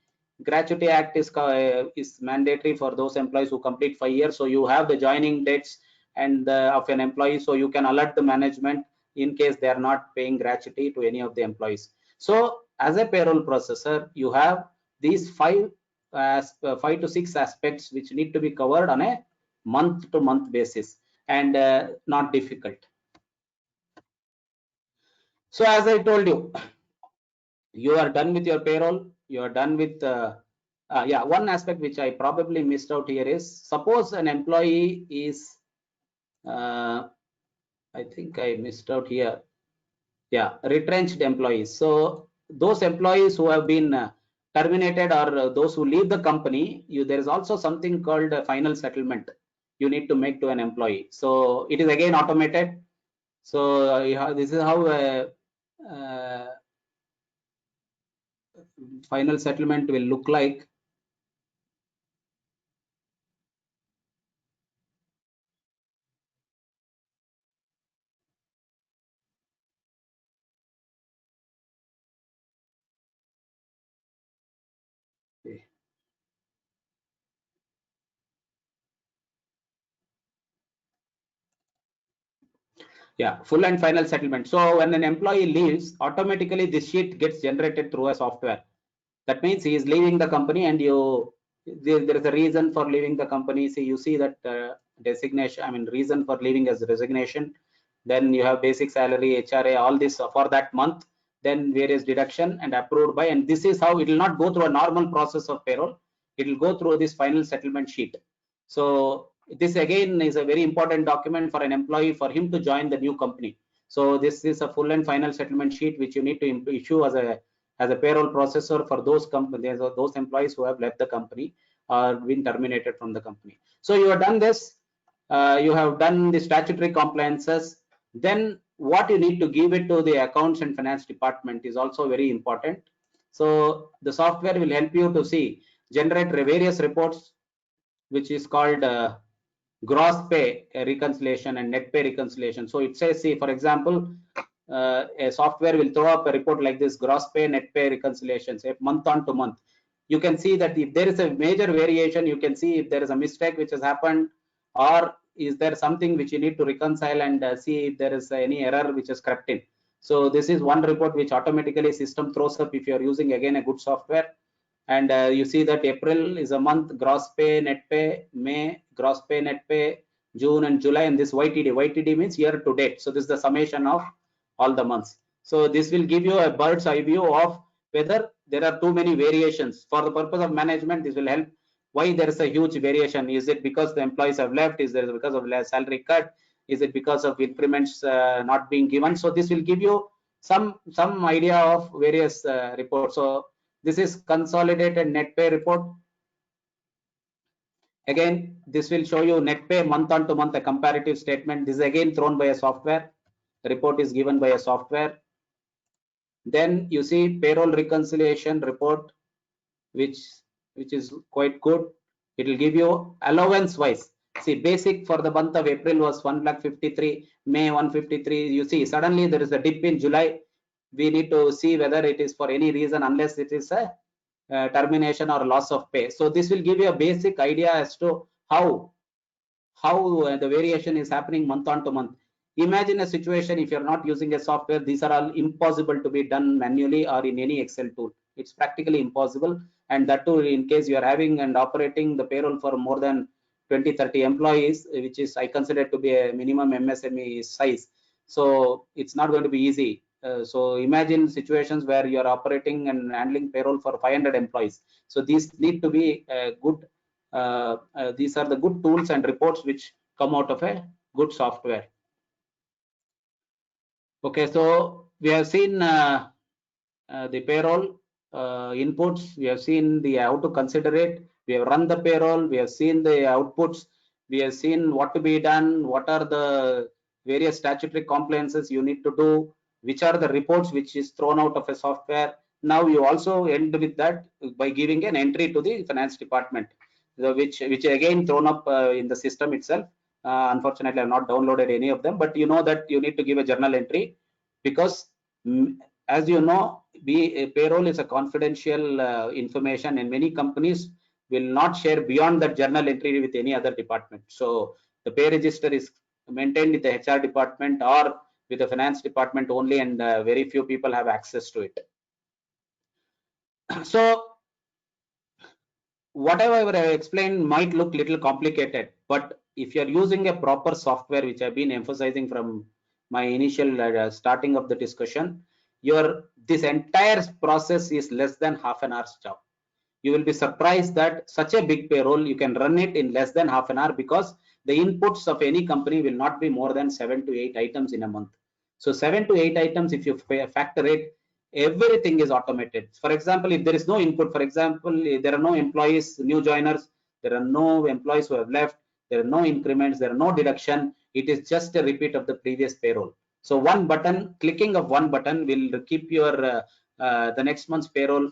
act is mandatory for those employees who complete 5 years. So you have the joining dates and of an employee, so you can alert the management in case they are not paying gratuity to any of the employees. So as a payroll processor, you have these 5 to 6 aspects which need to be covered on a month-to-month basis, and not difficult. So as I told you, you are done with your payroll. You are done with yeah, one aspect which I probably missed out here is, suppose an employee is I think I missed out here. Yeah, retrenched employees. So those employees who have been terminated, or those who leave the company, there is also something called a final settlement you need to make to an employee. So it is again automated. So this is how final settlement will look like. Yeah, full and final settlement. So when an employee leaves, automatically this sheet gets generated through a software. That means he is leaving the company, and there is a reason for leaving the company. So you see that designation, I mean reason for leaving as resignation. Then you have basic salary, HRA, all this for that month. Then various deduction and approved by, and this is how it will not go through a normal process of payroll. It will go through this final settlement sheet. So this again is a very important document for an employee, for him to join the new company. So this is a full and final settlement sheet which you need to issue as a payroll processor for those companies or those employees who have left the company or been terminated from the company. So you have done this, you have done the statutory compliances. Then what you need to give it to the accounts and finance department is also very important. So the software will help you to generate various reports, which is called gross pay reconciliation and net pay reconciliation. So it says, see, for example, a software will throw up a report like this: gross pay, net pay reconciliation, say month on to month. You can see that if there is a major variation, you can see if there is a mistake which has happened, or is there something which you need to reconcile, and see if there is any error which is crept in. So this is one report which automatically system throws up if you are using again a good software. And you see that April is a month, gross pay, net pay, May, gross pay, net pay, June and July, and this YTD means year to date. So this is the summation of all the months. So this will give you a bird's eye view of whether there are too many variations. For the purpose of management, this will help. Why there is a huge variation? Is it because the employees have left? Is it because of salary cut? Is it because of increments not being given? So this will give you some idea of various reports. So this is consolidated net pay report. Again, this will show you net pay month on to month, a comparative statement. This is again thrown by a software. The report is given by a software. Then you see payroll reconciliation report, which is quite good. It will give you allowance wise. See, basic for the month of April was 1,53,000, May 153. You see, suddenly there is a dip in July. We need to see whether it is for any reason, unless it is a termination or loss of pay. So this will give you a basic idea as to how the variation is happening month on to month. Imagine a situation if you're not using a software, these are all impossible to be done manually or in any Excel tool. It's practically impossible. And that too, in case you're having and operating the payroll for more than 20-30 employees, which is I consider to be a minimum MSME size. So it's not going to be easy. So imagine situations where you're operating and handling payroll for 500 employees. So these need to be good. These are the good tools and reports which come out of a good software. Okay, so we have seen the payroll inputs. We have seen the how to consider it. We have run the payroll. We have seen the outputs. We have seen what to be done. What are the various statutory compliances you need to do? Which are the reports which is thrown out of a software? Now you also end with that by giving an entry to the finance department, which again thrown up in the system itself. Unfortunately, I have not downloaded any of them, but you know that you need to give a journal entry because, as you know, payroll is a confidential information, and many companies will not share beyond that journal entry with any other department. So the pay register is maintained with the HR department or with the finance department only, and very few people have access to it. So whatever I explained might look little complicated, but if you're using a proper software, which I've been emphasizing from my initial starting of the discussion, this entire process is less than half an hour's job. You will be surprised that such a big payroll, you can run it in less than half an hour, because the inputs of any company will not be more than 7 to 8 items in a month. So 7 to 8 items, if you factor it, everything is automated. For example, if there is no input, for example, there are no employees, new joiners, there are no employees who have left, there are no increments, there are no deduction, it is just a repeat of the previous payroll. So one button, clicking of one button will keep your the next month's payroll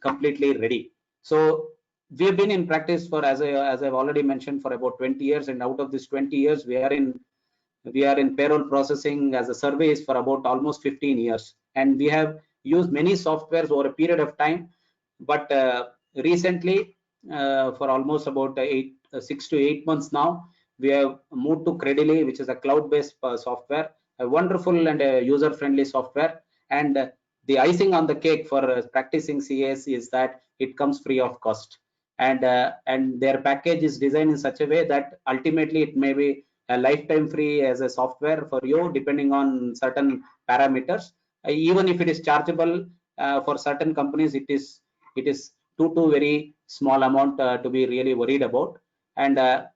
completely ready. So we have been in practice for, as I've already mentioned, for about 20 years, and out of this 20 years, we are in payroll processing as a service for about almost 15 years, and we have used many softwares over a period of time. But recently, for almost about 6 to 8 months now, we have moved to Credily, which is a cloud-based software, a wonderful and user-friendly software. And the icing on the cake for practicing CS is that it comes free of cost, and their package is designed in such a way that ultimately it may be a lifetime free as a software for you, depending on certain parameters. Even if it is chargeable for certain companies, it is too very small amount to be really worried about. And I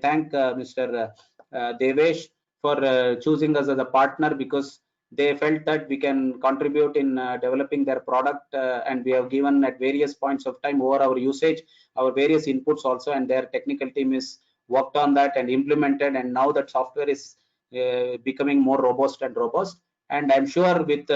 thank Mr. Devesh for choosing us as a partner, because they felt that we can contribute in developing their product, and we have given at various points of time over our usage, our various inputs also, and their technical team is worked on that and implemented, and now that software is becoming more robust. And I'm sure with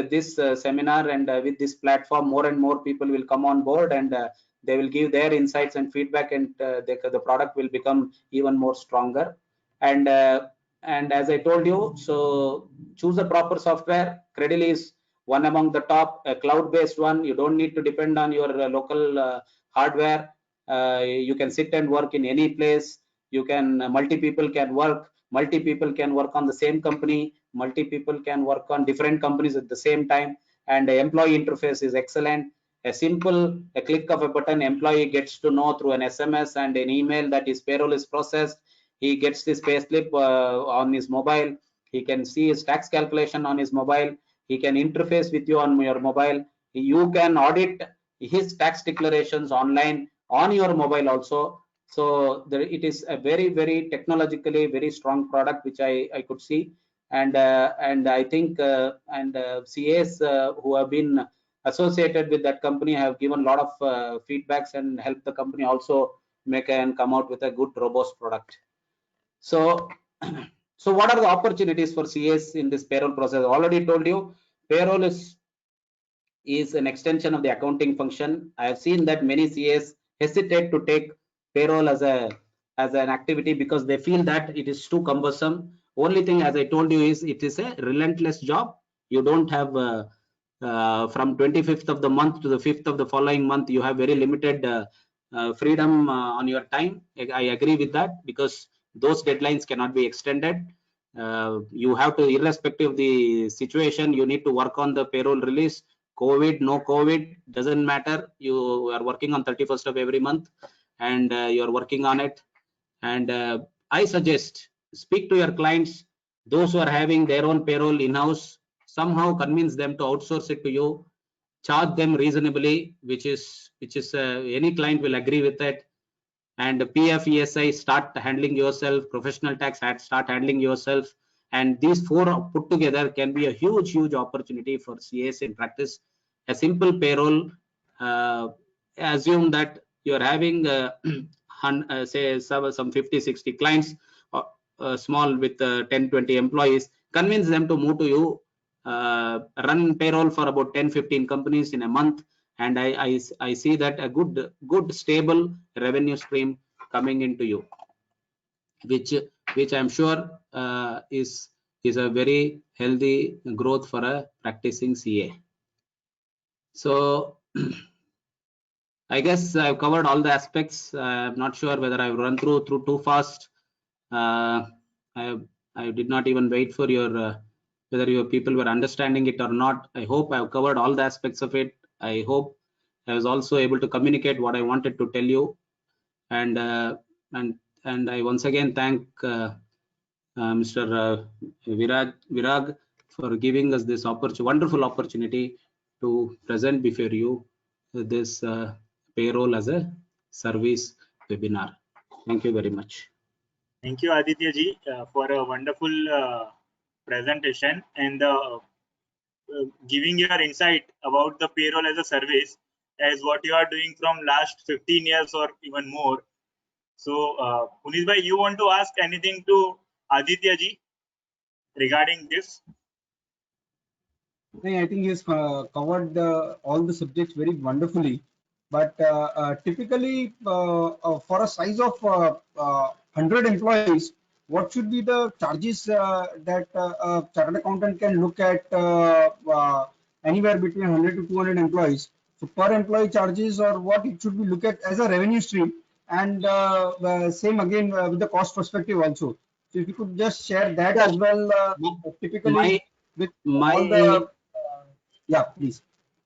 this seminar and with this platform, more and more people will come on board, and they will give their insights and feedback, and the product will become even more stronger. And as I told you, so choose a proper software. Credily is one among the top, a cloud-based one. You don't need to depend on your local hardware. You can sit and work in any place. You can multi people can work on the same company. Multi people can work on different companies at the same time. And the employee interface is excellent. A click of a button, employee gets to know through an SMS and an email that his payroll is processed. He gets this payslip on his mobile. He can see his tax calculation on his mobile. He can interface with you on your mobile. You can audit his tax declarations online on your mobile also. So it is a very, very technologically very strong product, which I could see. and I think CAs who have been associated with that company have given a lot of feedbacks and helped the company also make and come out with a good robust product. So so what are the opportunities for CAs in this payroll process? I already told you, payroll is an extension of the accounting function. I have seen that many CAs hesitate to take payroll as an activity because they feel that it is too cumbersome. Only thing, as I told you, is it is a relentless job. You don't have from 25th of the month to the 5th of the following month, you have very limited freedom on your time. I agree with that, because those deadlines cannot be extended. You have to, irrespective of the situation, you need to work on the payroll release. COVID, no COVID, doesn't matter. You are working on 31st of every month, and you are working on it. And I suggest, speak to your clients, those who are having their own payroll in-house, somehow convince them to outsource it to you, charge them reasonably, which is any client will agree with it. And PF, ESI, start handling yourself, professional tax, start handling yourself. And these four put together can be a huge opportunity for CAs in practice. A simple payroll, assume that you're having say some 50-60 clients, small with 10-20 employees. Convince them to move to you, run payroll for about 10-15 companies in a month, and I see that a good stable revenue stream coming into you, which I'm sure is a very healthy growth for a practicing CA. So I guess I've covered all the aspects. I'm not sure whether I've run through too fast. I did not even wait for your whether your people were understanding it or not. I hope I've covered all the aspects of it. I hope I was also able to communicate what I wanted to tell you. And I once again thank Mr. Virag for giving us this wonderful opportunity to present before you this payroll as a service webinar. Thank you very much. Thank you, Aditya ji, for a wonderful presentation and giving your insight about the payroll as a service, as what you are doing from last 15 years or even more. So, Puneet bhai, you want to ask anything to Aditya ji regarding this? I think he's covered all the subjects very wonderfully. But typically, for a size of 100 employees, what should be the charges that a chartered accountant can look at anywhere between 100 to 200 employees? So per employee charges, or what it should be looked at as a revenue stream, and same again with the cost perspective also. So if you could just share that as well, typically with all the yeah, please.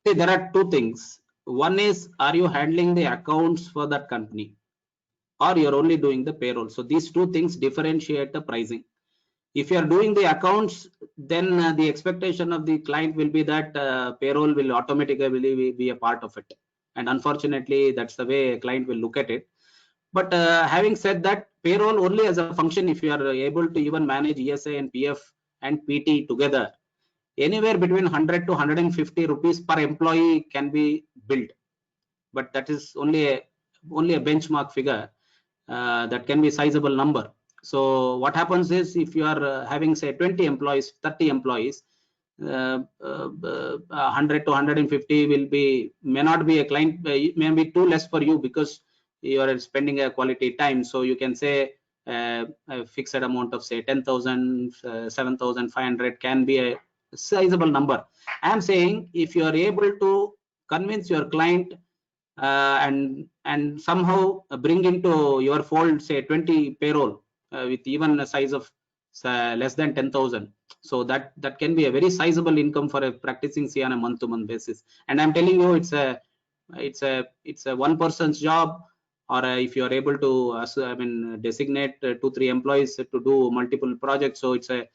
See, there are two things. One is, are you handling the accounts for that company, or you're only doing the payroll? So these two things differentiate the pricing. If you're doing the accounts, then the expectation of the client will be that payroll will automatically be a part of it. And unfortunately, that's the way a client will look at it. But having said that, payroll only as a function, if you are able to even manage ESI and PF and PT together, anywhere between 100 to 150 rupees per employee can be billed. But that is only a benchmark figure. That can be a sizable number. So what happens is, if you are having say 20 employees, 30 employees, 100 to 150 may not be a client, may be too less for you, because you are spending a quality time. So you can say a fixed amount of say 10,000, 7,500 can be a sizable number. I am saying, if you are able to convince your client and somehow bring into your fold say 20 payroll with even a size of less than 10,000, so that can be a very sizable income for a practicing CA on a month-to-month basis. And I'm telling you, it's a one person's job, or if you are able to designate 2-3 employees to do multiple projects, so it's a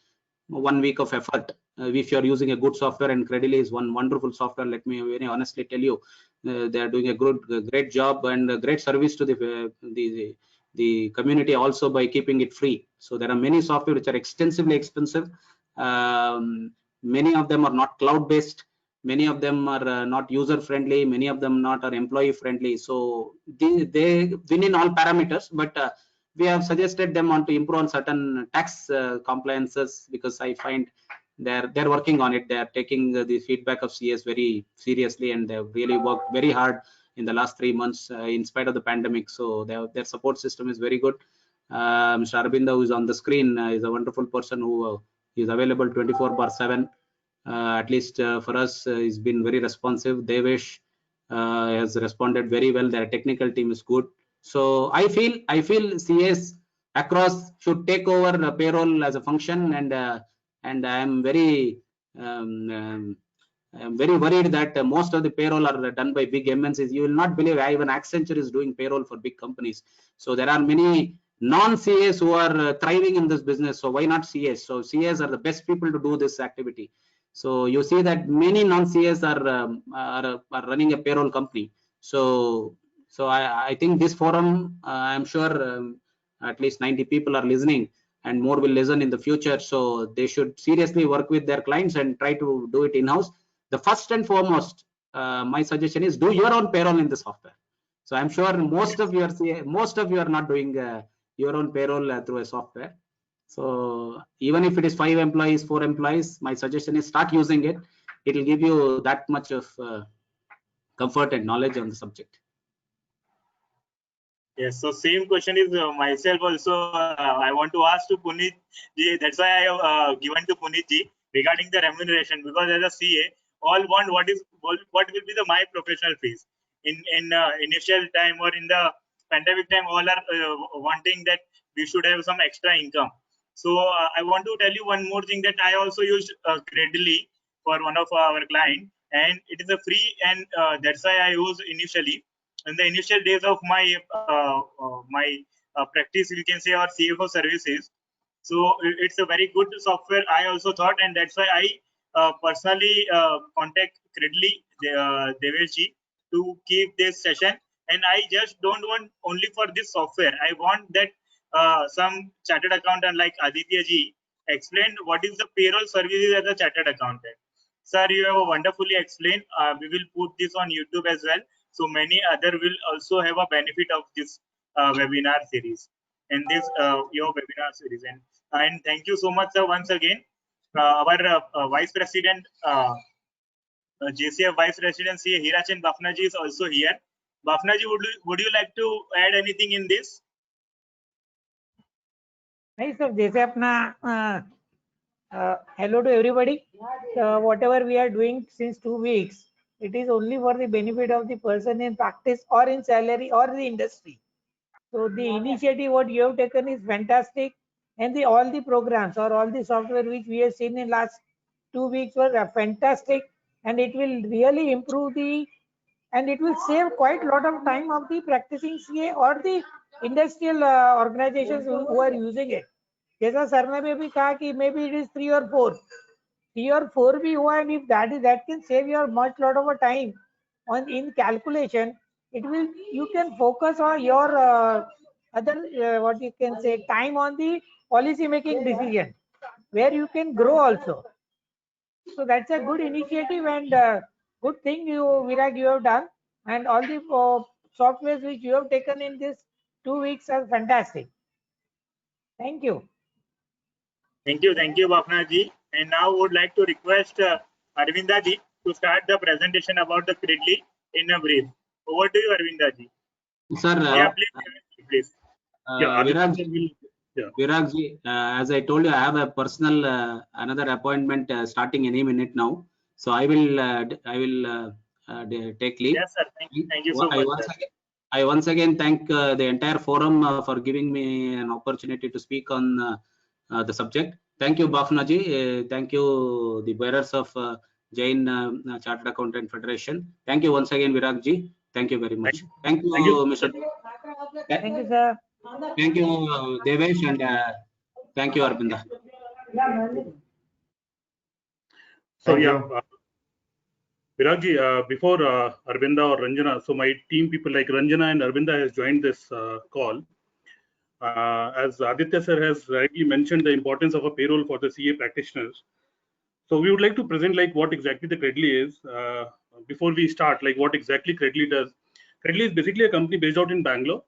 1 week of effort. If you are using a good software, and Credily is one wonderful software, let me very honestly tell you, they are doing a great job and a great service to the community also by keeping it free. So there are many software which are extensively expensive. Many of them are not cloud based, many of them are not user friendly, many of them not are employee friendly. So they win in all parameters, but we have suggested them on to improve on certain tax compliances, because I find they're working on it. They're taking the feedback of CS very seriously, and they've really worked very hard in the last 3 months in spite of the pandemic. So their support system is very good. Mr. Arvinda, who is on the screen, is a wonderful person who is available 24/7. At least for us, he's been very responsive. Devesh has responded very well. Their technical team is good. So I feel CS across should take over payroll as a function, and I'm very I'm very worried that most of the payroll are done by big MNCs. You will not believe even Accenture is doing payroll for big companies. So there are many non-CAs who are thriving in this business. So why not CAs? So CAs are the best people to do this activity. So you see that many non-CAs are running a payroll company. So I think this forum, I'm sure at least 90 people are listening, and more will listen in the future. So they should seriously work with their clients and try to do it in-house. The first and foremost, my suggestion is do your own payroll in the software. So I'm sure most of you are not doing your own payroll through a software. So even if it is 5 employees, 4 employees, my suggestion is start using it. It will give you that much of comfort and knowledge on the subject. Yes, so same question is myself also. I want to ask to Puneet ji. That's why I have given to Puneet ji regarding the remuneration, because as a CA, all want what will be the my professional fees in initial time or in the pandemic time. All are wanting that we should have some extra income. So I want to tell you one more thing, that I also used Gradly for one of our client, and it is a free, and that's why I used initially. In the initial days of my practice, you can say, or CFO services. So it's a very good software, I also thought, and that's why I personally contact Gradly, Devesh ji, to keep this session. And I just don't want only for this software. I want that some chartered accountant like Aditya ji explain what is the payroll services as a chartered accountant. Sir, you have wonderfully explained. We will put this on YouTube as well, so many other will also have a benefit of this webinar series and this your webinar series. And thank you so much, sir, once again. Our Vice President, JCF Vice President CA Hirachan Bafnaji is also here. Bafnaji, would you like to add anything in this? नहीं sir, जैसे अपना hello to everybody. Whatever we are doing since 2 weeks, it is only for the benefit of the person in practice or in salary or the industry. So the initiative what you have taken is fantastic, and all the programs or all the software which we have seen in last 2 weeks were fantastic, and it will really improve and it will save quite a lot of time of the practicing CA or the industrial organizations who are using it. जैसा sir ने भी कहा कि maybe it is 3 or 4 भी हुआ, and if that can save your much lot of a time on in calculation, you can focus on your other what you can say time on the policy making decision, where you can grow also. So that's a good initiative, and good thing Virag, you have done, and all the softwares which you have taken in this 2 weeks are fantastic. Thank you. Thank you, Bafna ji. And now would like to request Arvinda ji to start the presentation about the Gradly in a brief. Over to you, Arvinda ji. Sir, Yeah, please. Virag ji, as I told you, I have a personal another appointment starting any minute now. So I will take leave. Yes, sir. Thank you so much. I once again thank the entire forum for giving me an opportunity to speak on the subject. Thank you, Bafna ji. Thank you, the bearers of Jain Chartered Accountant Federation. Thank you once again, Virag ji. Thank you very much. Thank you, Mr. Thank you, sir. Thank you, Devesh, and thank you, Arvinda. So yeah, Virag ji, before Arvinda or Ranjana, so my team people like Ranjana and Arvinda has joined this call. As Aditya sir has rightly mentioned the importance of a payroll for the CA practitioners. So we would like to present like what exactly the Credly is. Before we start, like what exactly Credly does. Credly is basically a company based out in Bangalore,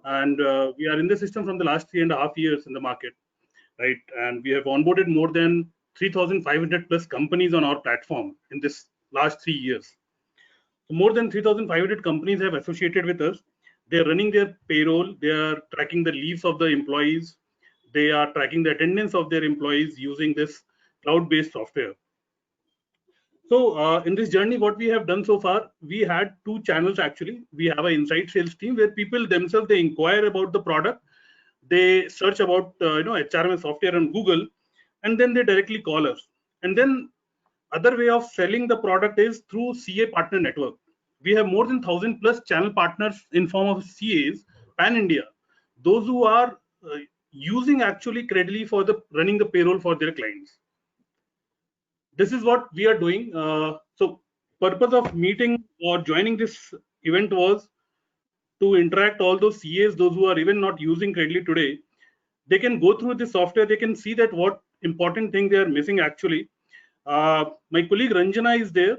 and we are in the system from the last 3.5 years in the market, right? And we have onboarded more than 3,500 plus companies on our platform in this last 3 years. So more than 3,500 companies have associated with us. They are running their payroll. They are tracking the leaves of the employees. They are tracking the attendance of their employees using this cloud-based software. So in this journey, what we have done so far, we had 2 channels actually. We have an inside sales team where people themselves, they inquire about the product. They search about HRMS software on Google, and then they directly call us. And then other way of selling the product is through CA partner network. We have more than 1,000 plus channel partners in form of CAs pan India. Those who are using actually Credly for the running the payroll for their clients. This is what we are doing. So purpose of meeting or joining this event was to interact all those CAs, those who are even not using Credly today. They can go through the software. They can see that what important thing they are missing actually. My colleague Ranjana is there.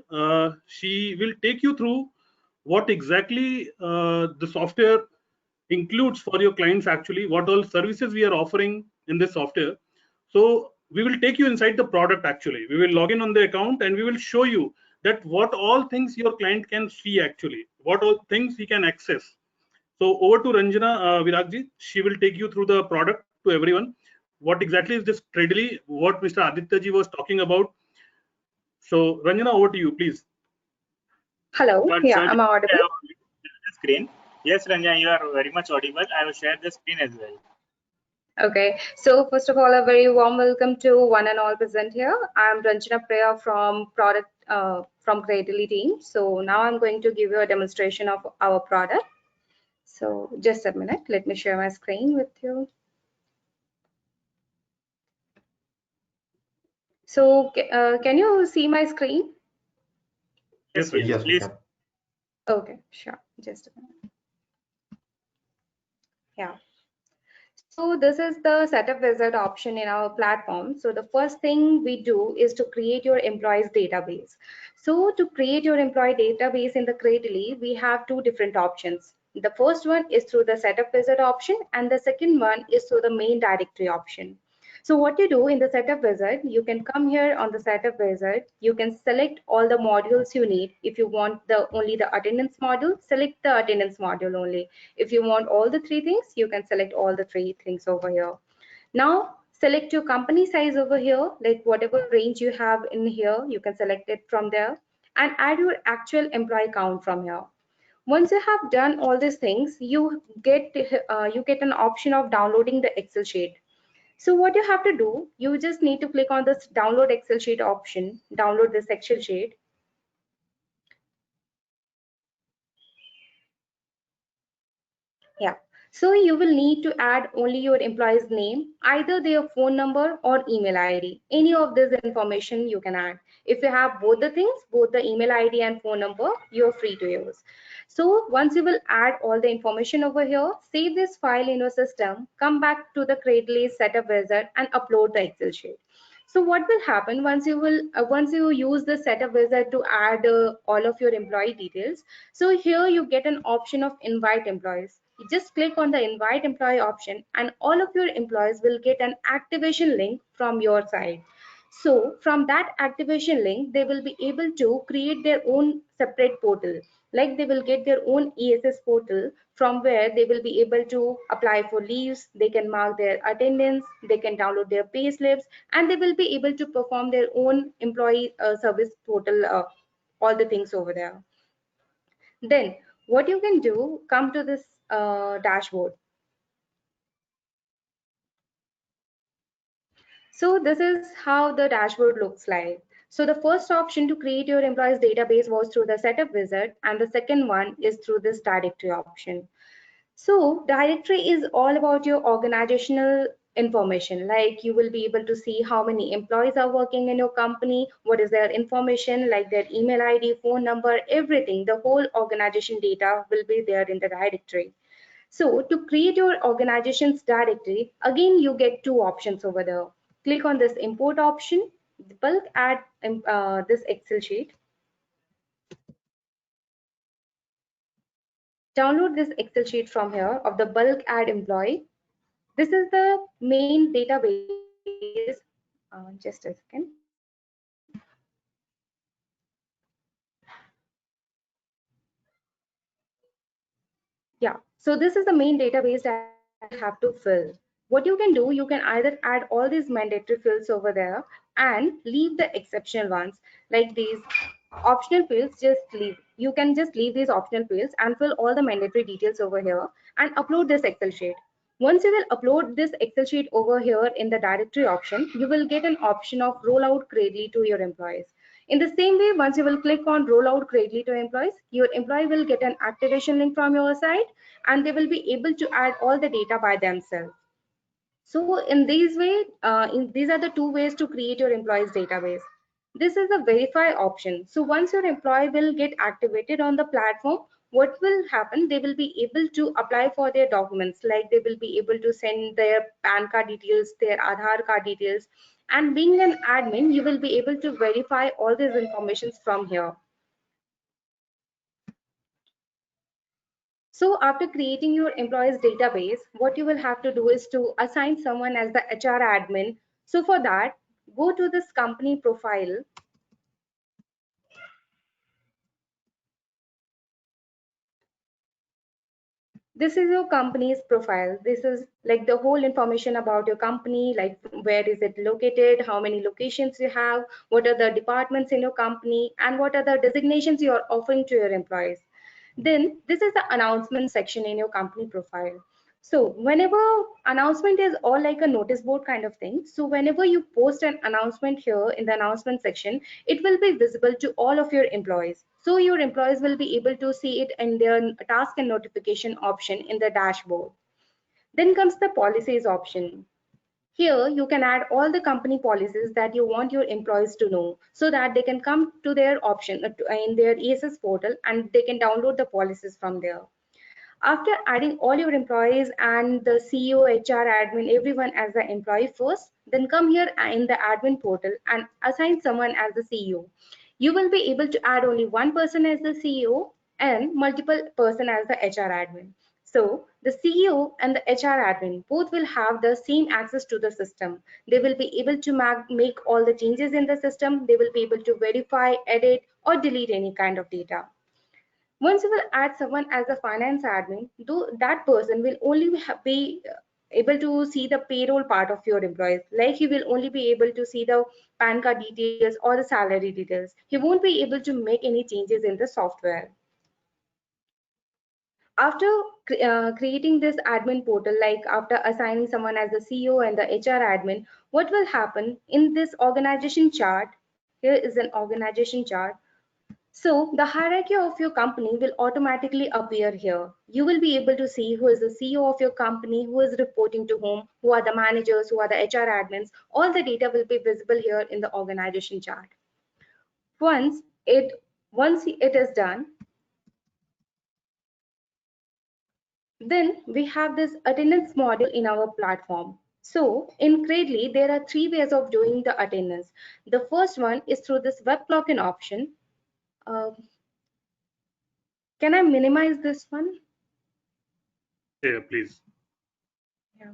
She will take you through what exactly the software includes for your clients actually, what all services we are offering in this software. So we will take you inside the product actually. We will log in on the account and we will show you that what all things your client can see actually, what all things he can access. So over to Ranjana Viragji. She will take you through the product to everyone. What exactly is this Credly, what Mr. Aditya ji was talking about. So Ranjana, over to you, please. Hello. Yeah, am I audible? Screen. Yes, Ranjana, you are very much audible. I will share the screen as well. Okay. So first of all, a very warm welcome to one and all present here. I'm Ranjana Priya from Credly team. So now I'm going to give you a demonstration of our product. So just a minute. Let me share my screen with you. So can you see my screen? Yes, Yes, please. Okay, sure. Just a minute. Yeah. So this is the setup wizard option in our platform. So the first thing we do is to create your employees database. So to create your employee database in the Credly, we have 2 different options. The first one is through the setup wizard option, and the second one is through the main directory option. So what you do in the setup wizard, you can come here on the setup wizard, you can select all the modules you need. If you want only the attendance module, select the attendance module only. If you want all the 3 things, you can select all the 3 things over here. Now select your company size over here, like whatever range you have in here, you can select it from there, and add your actual employee count from here. Once you have done all these things, you get an option of downloading the Excel sheet. So what you have to do, you just need to click on this download Excel sheet option, download this Excel sheet. Yeah. So you will need to add only your employee's name, either their phone number or email ID. Any of this information you can add. If you have both the things, both the email ID and phone number, you're free to use. So once you will add all the information over here, save this file in your system, come back to the Credly setup wizard and upload the Excel sheet. So what will happen once you use the setup wizard to add all of your employee details? So here you get an option of invite employees. You just click on the invite employee option and all of your employees will get an activation link from your side. So from that activation link, they will be able to create their own separate portal. Like they will get their own ESS portal from where they will be able to apply for leaves, they can mark their attendance, they can download their pay slips, and they will be able to perform their own employee service portal, all the things over there. Then what you can do, come to this dashboard. So this is how the dashboard looks like. So the first option to create your employees database was through the setup wizard, and the second one is through this directory option. So directory is all about your organizational information, like you will be able to see how many employees are working in your company, what is their information, like their email ID, phone number, everything. The whole organization data will be there in the directory. So to create your organization's directory, again, you get two options over there. Click on this import option, bulk add this Excel sheet. Download this Excel sheet from here of the bulk add employee. This is the main database. Just a second. Yeah, so this is the main database that you have to fill. What you can do, you can either add all these mandatory fields over there and leave the exceptional ones, like these optional fields, just leave. You can just leave these optional fields and fill all the mandatory details over here and upload this Excel sheet. Once you will upload this Excel sheet over here in the directory option, you will get an option of rollout Gradely to your employees. In the same way, once you will click on rollout Gradely to employees, your employee will get an activation link from your side and they will be able to add all the data by themselves. So in this way, these are the two ways to create your employees database. This is the verify option. So once your employee will get activated on the platform, what will happen? They will be able to apply for their documents, like they will be able to send their PAN card details, their Aadhaar card details. And being an admin, you will be able to verify all these informations from here. So after creating your employees database, what you will have to do is to assign someone as the HR admin. So for that, go to this company profile. This is your company's profile. This is like the whole information about your company, like where is it located, how many locations you have, what are the departments in your company, and what are the designations you are offering to your employees. Then this is the announcement section in your company profile. So whenever announcement is all like a notice board kind of thing. So whenever you post an announcement here in the announcement section, it will be visible to all of your employees. So your employees will be able to see it in their task and notification option in the dashboard. Then comes the policies option. Here you can add all the company policies that you want your employees to know so that they can come to their option in their ESS portal and they can download the policies from there. After adding all your employees and the CEO, HR, admin, everyone as the employee first, then come here in the admin portal and assign someone as the CEO. You will be able to add only one person as the CEO and multiple person as the HR admin. So the CEO and the HR admin both will have the same access to the system. They will be able to make all the changes in the system. They will be able to verify, edit, or delete any kind of data. Once you will add someone as a finance admin, though that person will only be able to see the payroll part of your employees. Like he will only be able to see the PAN card details or the salary details. He won't be able to make any changes in the software. After creating this admin portal, like after assigning someone as the CEO and the HR admin, what will happen in this organization chart? Here is an organization chart. So the hierarchy of your company will automatically appear here. You will be able to see who is the CEO of your company, who is reporting to whom, who are the managers, who are the HR admins. All the data will be visible here in the organization chart. Once it is done, then we have this attendance module in our platform. So in Gradely, there are three ways of doing the attendance. The first one is through this web login option. Can I minimize this one? Yeah, please. Yeah.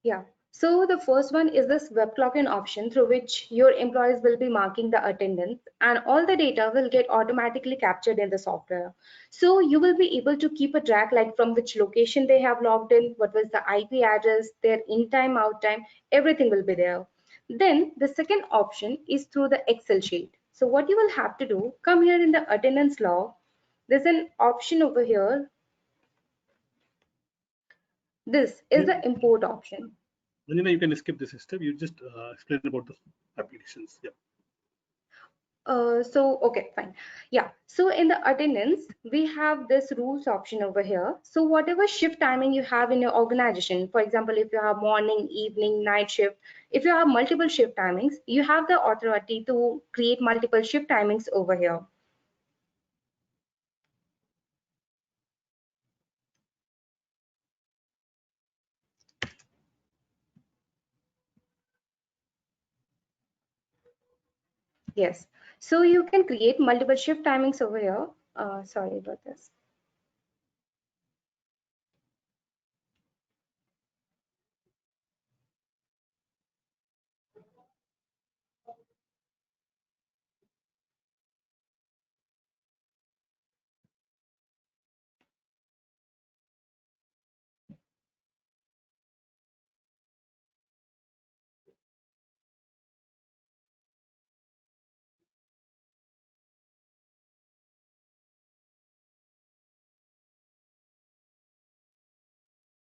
Yeah. So the first one is this web login option through which your employees will be marking the attendance and all the data will get automatically captured in the software. So you will be able to keep a track like from which location they have logged in, what was the IP address, their in time, out time, everything will be there. Then the second option is through the Excel sheet. So what you will have to do, come here in the attendance log. There's an option over here. This is the import option. Ranjana, you can skip this step. You just explain about the applications. Yeah. Okay, fine. Yeah. So in the attendance, we have this rules option over here. So whatever shift timing you have in your organization, for example, if you have morning, evening, night shift, if you have multiple shift timings, you have the authority to create multiple shift timings over here. Yes. So you can create multiple shift timings over here. Sorry about this.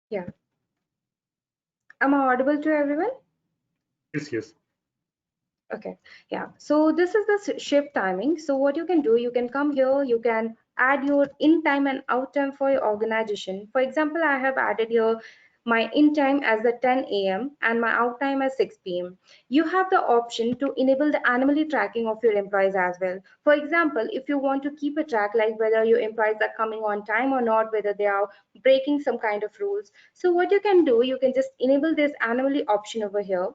Yeah. Am I audible to everyone? Yes, yes. Okay, yeah. So this is the shift timing. So what you can do, you can come here, you can add your in time and out time for your organization. For example, I have added here my in time as the 10 a.m. and my out time as 6 p.m. You have the option to enable the anomaly tracking of your employees as well. For example, if you want to keep a track like whether your employees are coming on time or not, whether they are breaking some kind of rules. So what you can do, you can just enable this anomaly option over here,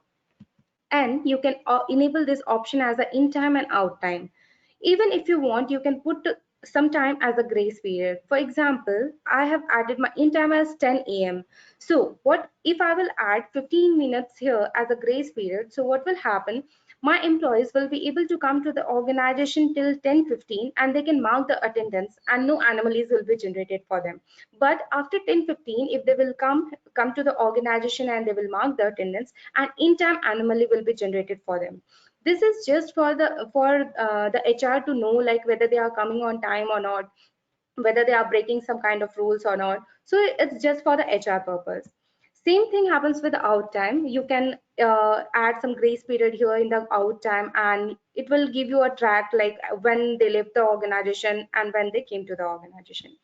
and you can enable this option as a in time and out time. Even if you want, you can put some time as a grace period. For example, I have added my in time as 10 a.m. So what if I will add 15 minutes here as a grace period? So what will happen, my employees will be able to come to the organization till 10:15 and they can mark the attendance and no anomalies will be generated for them. But after 10:15, if they will come to the organization and they will mark the attendance, an in time anomaly will be generated for them. This is just for the HR to know like whether they are coming on time or not, whether they are breaking some kind of rules or not. So it's just for the HR purpose. Same thing happens with the out time. You can add some grace period here in the out time, and it will give you a track like when they left the organization and when they came to the organization.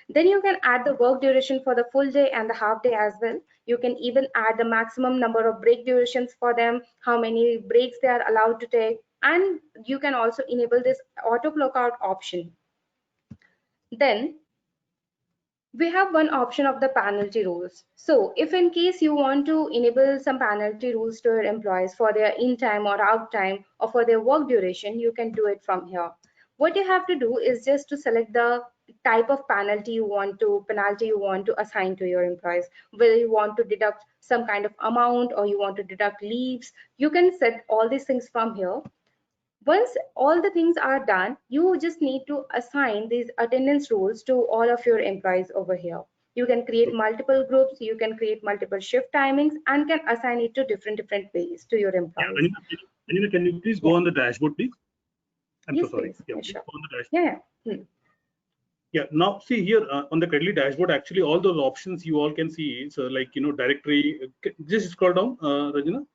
Then you can add the work duration for the full day and the half day as well. You can even add the maximum number of break durations for them, how many breaks they are allowed to take, and you can also enable this auto clock out option. Then we have one option of the penalty rules. So if in case you want to enable some penalty rules to your employees for their in time or out time or for their work duration, you can do it from here. What you have to do is just to select the type of penalty you want to assign to your employees, whether you want to deduct some kind of amount or you want to deduct leaves. You can set all these things from here. Once all the things are done, you just need to assign these attendance rules to all of your employees over here. You can create multiple groups, you can create multiple shift timings, and can assign it to different ways to your employees. Yeah, Anina, can you please go on the dashboard, please? I'm yes, so sorry. please. Yeah, Yeah, please sure. go on the dashboard. Yeah. Yeah, now see here on the Credly dashboard, actually all those options you all can see. So like, directory, just scroll down, Rajana.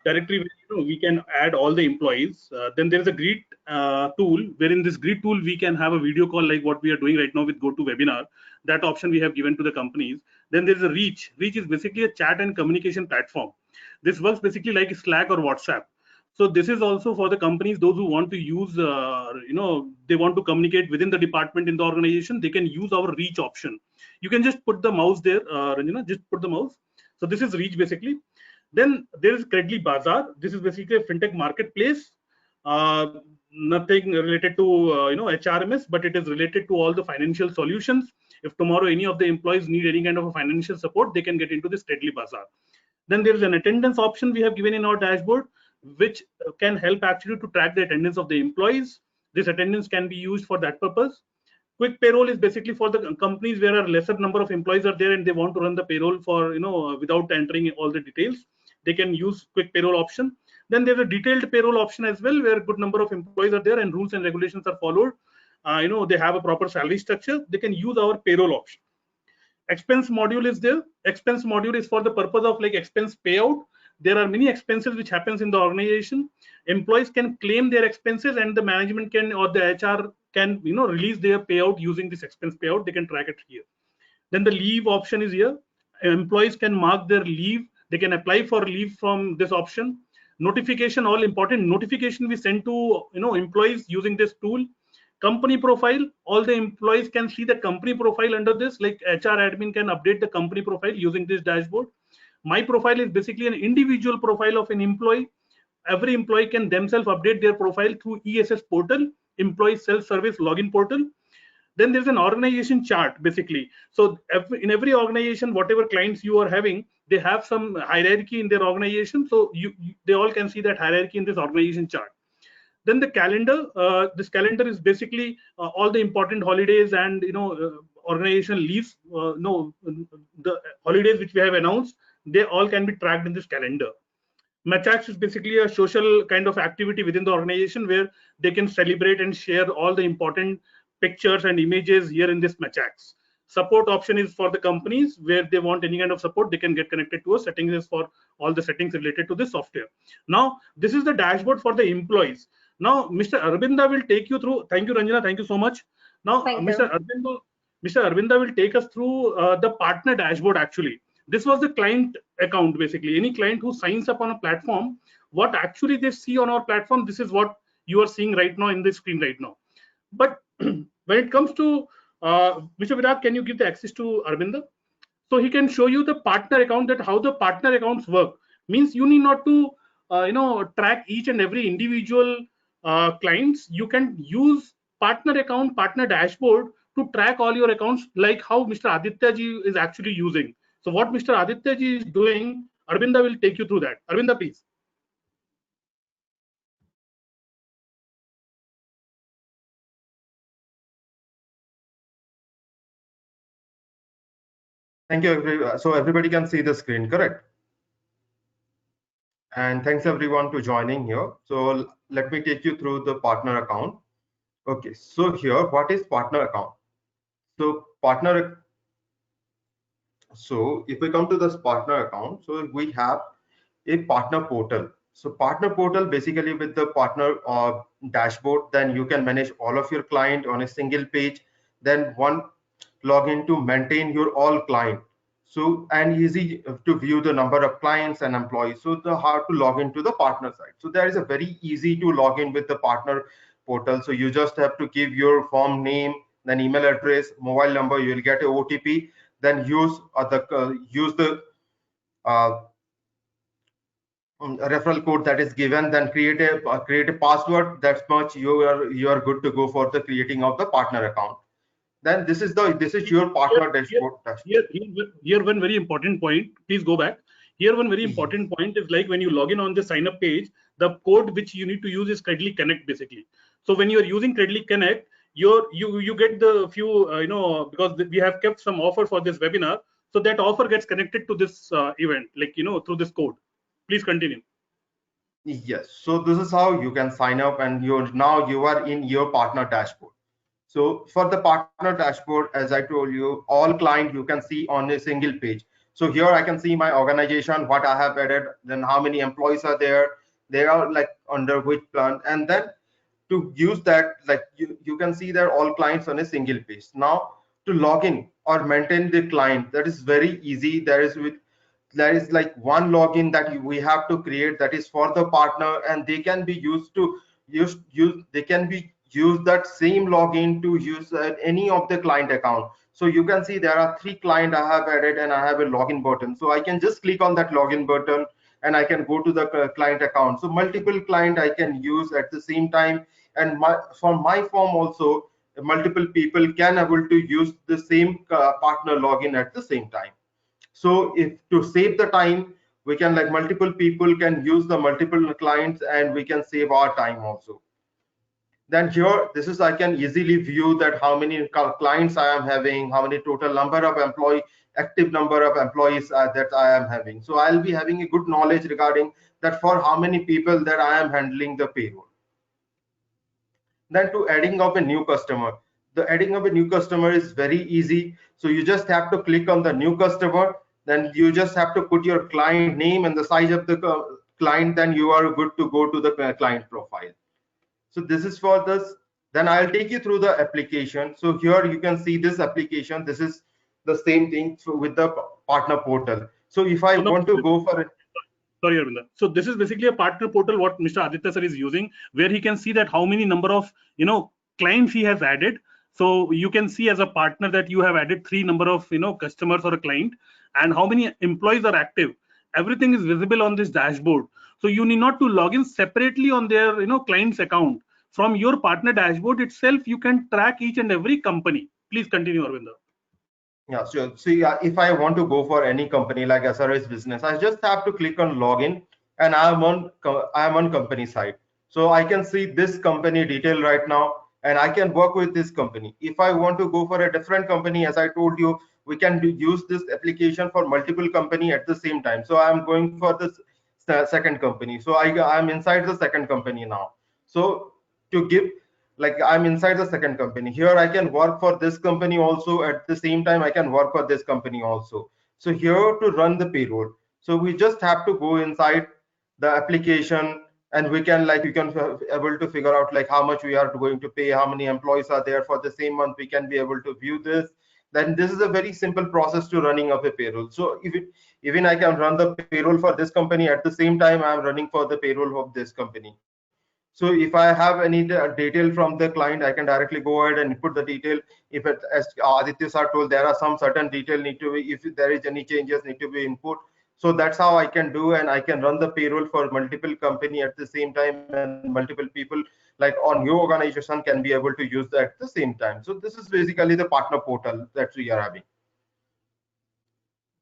Directory, we can add all the employees. Then there is a greet tool, where in this greet tool, we can have a video call like what we are doing right now with GoToWebinar. That option we have given to the companies. Then there is a Reach. Reach is basically a chat and communication platform. This works basically like Slack or WhatsApp. So this is also for the companies, those who want to use, they want to communicate within the department in the organization, they can use our Reach option. You can just put the mouse there, Ranjana, just put the mouse. So this is Reach basically. Then there is Credly Bazaar. This is basically a fintech marketplace. Nothing related to HRMS, but it is related to all the financial solutions. If tomorrow any of the employees need any kind of a financial support, they can get into this Credly Bazaar. Then there is an attendance option we have given in our dashboard, which can help actually to track the attendance of the employees. This attendance can be used for that purpose. Quick payroll is basically for the companies where a lesser number of employees are there and they want to run the payroll for without entering all the details. They can use quick payroll option. Then there's a detailed payroll option as well, where a good number of employees are there and rules and regulations are followed. They have a proper salary structure. They can use our payroll option. Expense module is there. Expense module is for the purpose of like expense payout. There are many expenses which happens in the organization. employees can claim their expenses, and the management can, or the HR can, release their payout using this expense payout. They can track it here. Then the leave option is here. Employees can mark their leave. They can apply for leave from this option. Notification, all important notification we send to employees using this tool. Company profile, all the employees can see the company profile under this, like HR admin can update the company profile using this dashboard. My profile is basically an individual profile of an employee. Every employee can themselves update their profile through ESS portal, employee self-service login portal. Then there's an organization chart basically. So in every organization, whatever clients you are having, they have some hierarchy in their organization. So they all can see that hierarchy in this organization chart. Then the calendar, this calendar is basically all the important holidays and organization leaves. The holidays which we have announced, they all can be tracked in this calendar. Machax is basically a social kind of activity within the organization where they can celebrate and share all the important pictures and images here in this Machax. Support option is for the companies where they want any kind of support, they can get connected to us. Settings is for all the settings related to this software. Now, this is the dashboard for the employees. Now, Mr. Arvinda will take you through. Thank you, Ranjana. Thank you so much. Now, Mr. Arvinda will take us through the partner dashboard actually. This was the client account basically. Any client who signs up on a platform, what actually they see on our platform, this is what you are seeing right now in the screen right now. But when it comes to Mr. Virat, can you give the access to Arvinda? So he can show you the partner account, that how the partner accounts work. Means you need not to track each and every individual clients. You can use partner account, partner dashboard to track all your accounts, like how Mr. Aditya ji is actually using. So what Mr. Aditya ji is doing, Arvinda will take you through that. Arvinda, please. Thank you. So everybody can see the screen, correct? And thanks everyone to joining here. So let me take you through the partner account. Okay, so here, what is partner account? So if we come to this partner account, so we have a partner portal. So partner portal basically with the partner dashboard, then you can manage all of your client on a single page. Then one login to maintain your all client. So and easy to view the number of clients and employees. So the how to log into the partner side. So there is a very easy to log in with the partner portal. So you just have to give your firm name, then email address, mobile number. You will get a OTP. Then use the referral code that is given. Then create a password. That's much you are good to go for the creating of the partner account. Then this is your partner dashboard. Here one very important point. Please go back. Here one very important point is like when you log in on the sign up page, the code which you need to use is Credly Connect basically. So when you are using Credly Connect, you get the few because we have kept some offer for this webinar, so that offer gets connected to this event, like through this code. Please continue. Yes. So this is how you can sign up, and now you are in your partner dashboard. So for the partner dashboard, as I told you, all client you can see on a single page. So here I can see my organization, what I have added, then how many employees are there, they are like under which plan, and then to use that, like you can see that all clients on a single page. Now to log in or maintain the client, that is very easy. There is like one login that we have to create, that is for the partner, and they can be used to use that same login to use any of the client account. So you can see there are 3 clients I have added, and I have a login button. So I can just click on that login button and I can go to the client account. So multiple client I can use at the same time, and for my form also multiple people can able to use the same partner login at the same time. So if to save the time, we can like multiple people can use the multiple clients, and we can save our time also. Then here, this is I can easily view that how many clients I am having, how many total number of active number of employees that I am having. So I'll be having a good knowledge regarding that for how many people that I am handling the payroll. Then to adding of a new customer. The adding of a new customer is very easy. So you just have to click on the new customer. Then you just have to put your client name and the size of the client, then you are good to go to the client profile. So this is for this. Then I'll take you through the application. So here you can see this application. This is the same thing with the partner portal. So if I want to go for it, sorry, Arvinda. So this is basically a partner portal what Mr. Aditya sir is using, where he can see that how many number of clients he has added. So you can see as a partner that you have added 3 number of customers or a client, and how many employees are active. Everything is visible on this dashboard. So you need not to log in separately on their client's account. From your partner dashboard itself, you can track each and every company. Please continue, Arvinda. Yeah, so see, if I want to go for any company like SRS business, I just have to click on login, and I'm on company side. So I can see this company detail right now, and I can work with this company. If I want to go for a different company, as I told you, we can use this application for multiple company at the same time. So I'm going for this second company. So I'm inside the second company now. So to give, like, I'm inside the second company. Here I can work for this company also, at the same time I can work for this company also. So here to run the payroll, so we just have to go inside the application, and we can, like, you can able to figure out like how much we are going to pay, how many employees are there for the same month. We can be able to view this. Then this is a very simple process to running of a payroll. So even I can run the payroll for this company, at the same time I'm running for the payroll of this company. So if I have any detail from the client, I can directly go ahead and put the detail. If it, as Aditya sir told, there are some certain detail need to be, if there is any changes need to be input. So that's how I can do, and I can run the payroll for multiple company at the same time, and multiple people like on your organization can be able to use that at the same time. So this is basically the partner portal that we are having.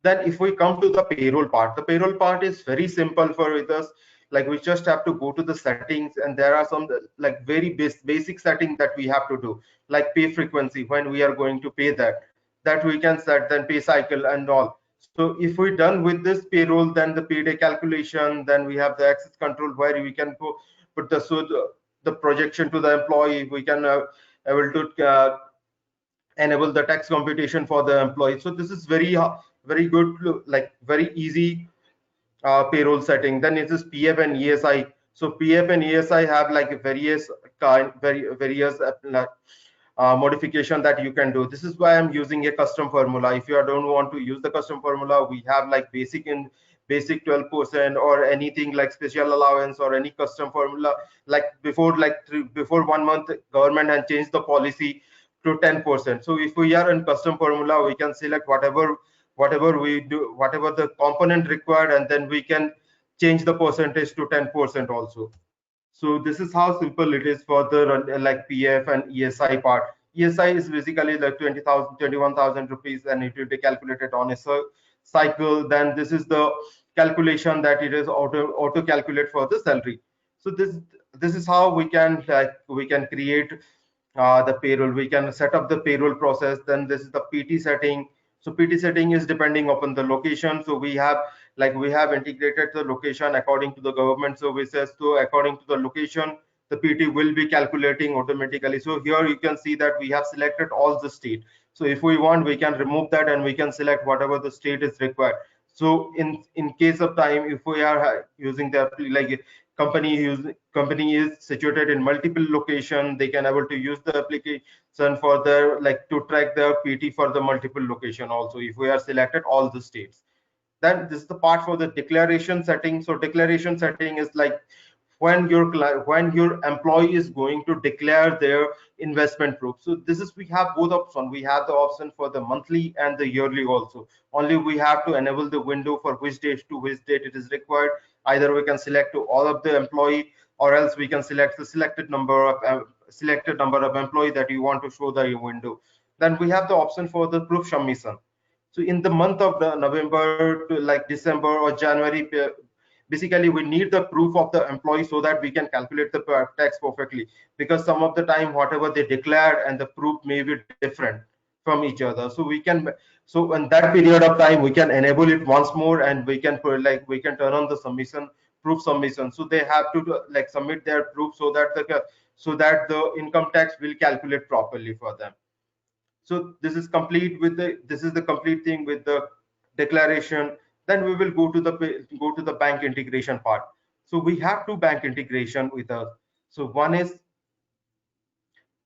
Then if we come to the payroll part, the payroll part is very simple for with us. Like, we just have to go to the settings, and there are some like very basic settings that we have to do, like pay frequency, when we are going to pay that we can set, then pay cycle and all. So if we're done with this payroll, then the payday calculation, then we have the access control where we can go put the projection to the employee. We can able to enable the tax computation for the employee. So this is very good, like very easy payroll setting. Then it is PF and ESI. So PF and ESI have like various modification that you can do. This is why I'm using a custom formula. If you don't want to use the custom formula, we have like basic 12% or anything like special allowance or any custom formula. Like before 1 month, government has changed the policy to 10%. So if we are in custom formula, we can select whatever we do, whatever the component required, and then we can change the percentage to 10% also. So this is how simple it is for the like PF and ESI part. ESI is basically like 21,000 rupees, and it will be calculated on a cycle. Then this is the calculation that it is auto calculate for the salary. So this is how we can create the payroll. We can set up the payroll process. Then this is the PT setting. So PT setting is depending upon the location. So we have integrated the location according to the government services. So according to the location, the PT will be calculating automatically. So here you can see that we have selected all the state. So if we want, we can remove that, and we can select whatever the state is required. So in case of time, if we are using the like company is situated in multiple location, they can able to use the application for the like to track the PT for the multiple location also, if we are selected all the states. Then this is the part for the declaration setting. So declaration setting is like when your employee is going to declare their investment proof. So this is, we have both options. We have the option for the monthly and the yearly also. Only we have to enable the window for which date to which date it is required. Either we can select to all of the employee, or else we can select the selected number of employee that you want to show the window. Then we have the option for the proof submission. So in the month of the November to like December or January, basically we need the proof of the employee so that we can calculate the tax perfectly, because some of the time whatever they declared and the proof may be different from each other. So so in that period of time we can enable it once more, and we can turn on the proof submission. So they have to like submit their proof so that the income tax will calculate properly for them. So this is the complete thing with the declaration. Then we will go to the bank integration part. So we have two bank integration with us. So one is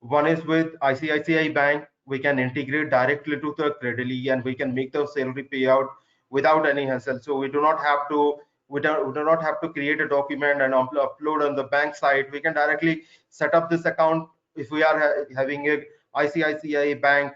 with ICICI Bank. We can integrate directly to the Credly and we can make the salary payout without any hassle. So we do not have to create a document and upload on the bank side. We can directly set up this account if we are having a ICICI Bank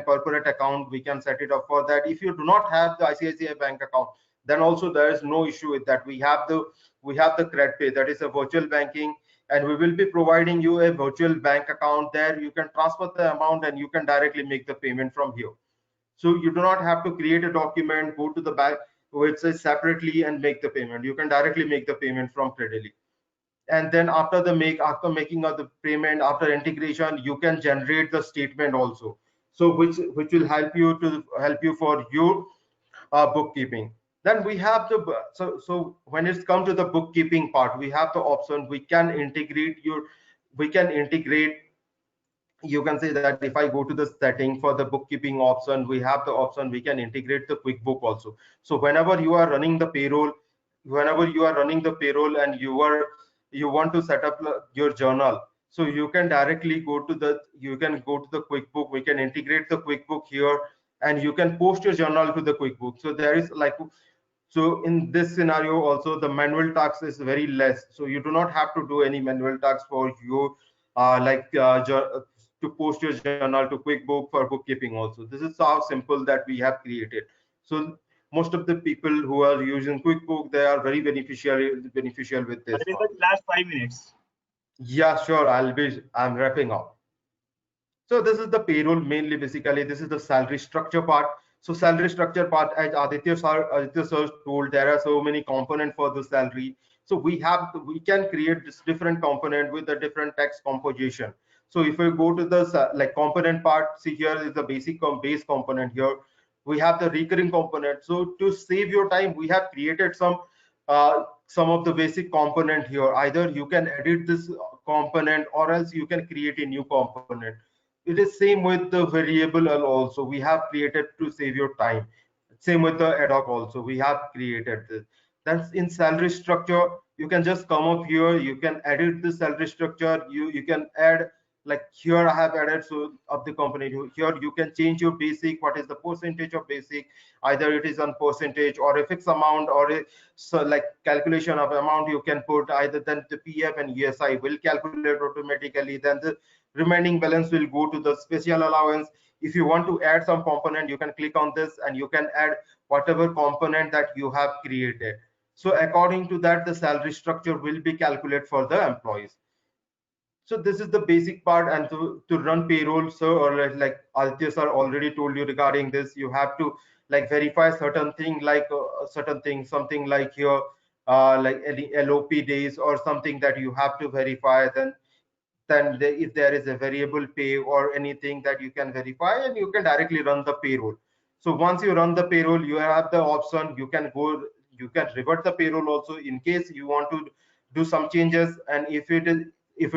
corporate account. We can set it up for that. If you do not have the ICICI Bank account, then also there is no issue with that. We have the CredPay, that is a virtual banking, and we will be providing you a virtual bank account. There you can transfer the amount and you can directly make the payment from here. So you do not have to create a document, go to the bank website separately and make the payment. You can directly make the payment from Credly. And then after making of the payment, after integration, you can generate the statement also. So which will help you for your bookkeeping. Then we have the so when it's come to the bookkeeping part, we have the option. We can integrate. You can say that if I go to the setting for the bookkeeping option, we have the option we can integrate the QuickBook also. So whenever you are running the payroll, and you want to set up your journal, so you can directly go to the QuickBook. We can integrate the QuickBook here, and you can post your journal to the QuickBook. So there is so in this scenario also, the manual tax is very less. So you do not have to do any manual tax for you to post your journal to QuickBook for bookkeeping also. This is how simple that we have created. So most of the people who are using QuickBook, they are very beneficial with this. In the last 5 minutes. Yeah, sure. I'm wrapping up. So this is the payroll mainly. Basically, this is the salary structure part. So salary structure part, as Aditya sir told, there are so many components for the salary. So we can create this different component with a different tax composition. So if we go to the component part, see here is the base component here. We have the recurring component. So to save your time, we have created some of the basic component here. Either you can edit this component or else you can create a new component. It is same with the variable also. We have created to save your time. Same with the ad hoc also. We have created this. That's in salary structure. You can just come up here. You can edit the salary structure. You can add, like here I have added so of the component. Here you can change your basic. What is the percentage of basic? Either it is on percentage or a fixed amount or like calculation of amount. You can put either then the PF and ESI will calculate automatically. Then the remaining balance will go to the special allowance. If you want to add some component, you can click on this and you can add whatever component that you have created. So according to that, the salary structure will be calculated for the employees. So this is the basic part. And to run payroll, sir, or like Aditya sir already told you regarding this, you have to like verify certain thing, like something like here, like any LOP days or something that you have to verify. Then if there is a variable pay or anything that you can verify, and you can directly run the payroll. So once you run the payroll, you have the option, you can revert the payroll also in case you want to do some changes. And if it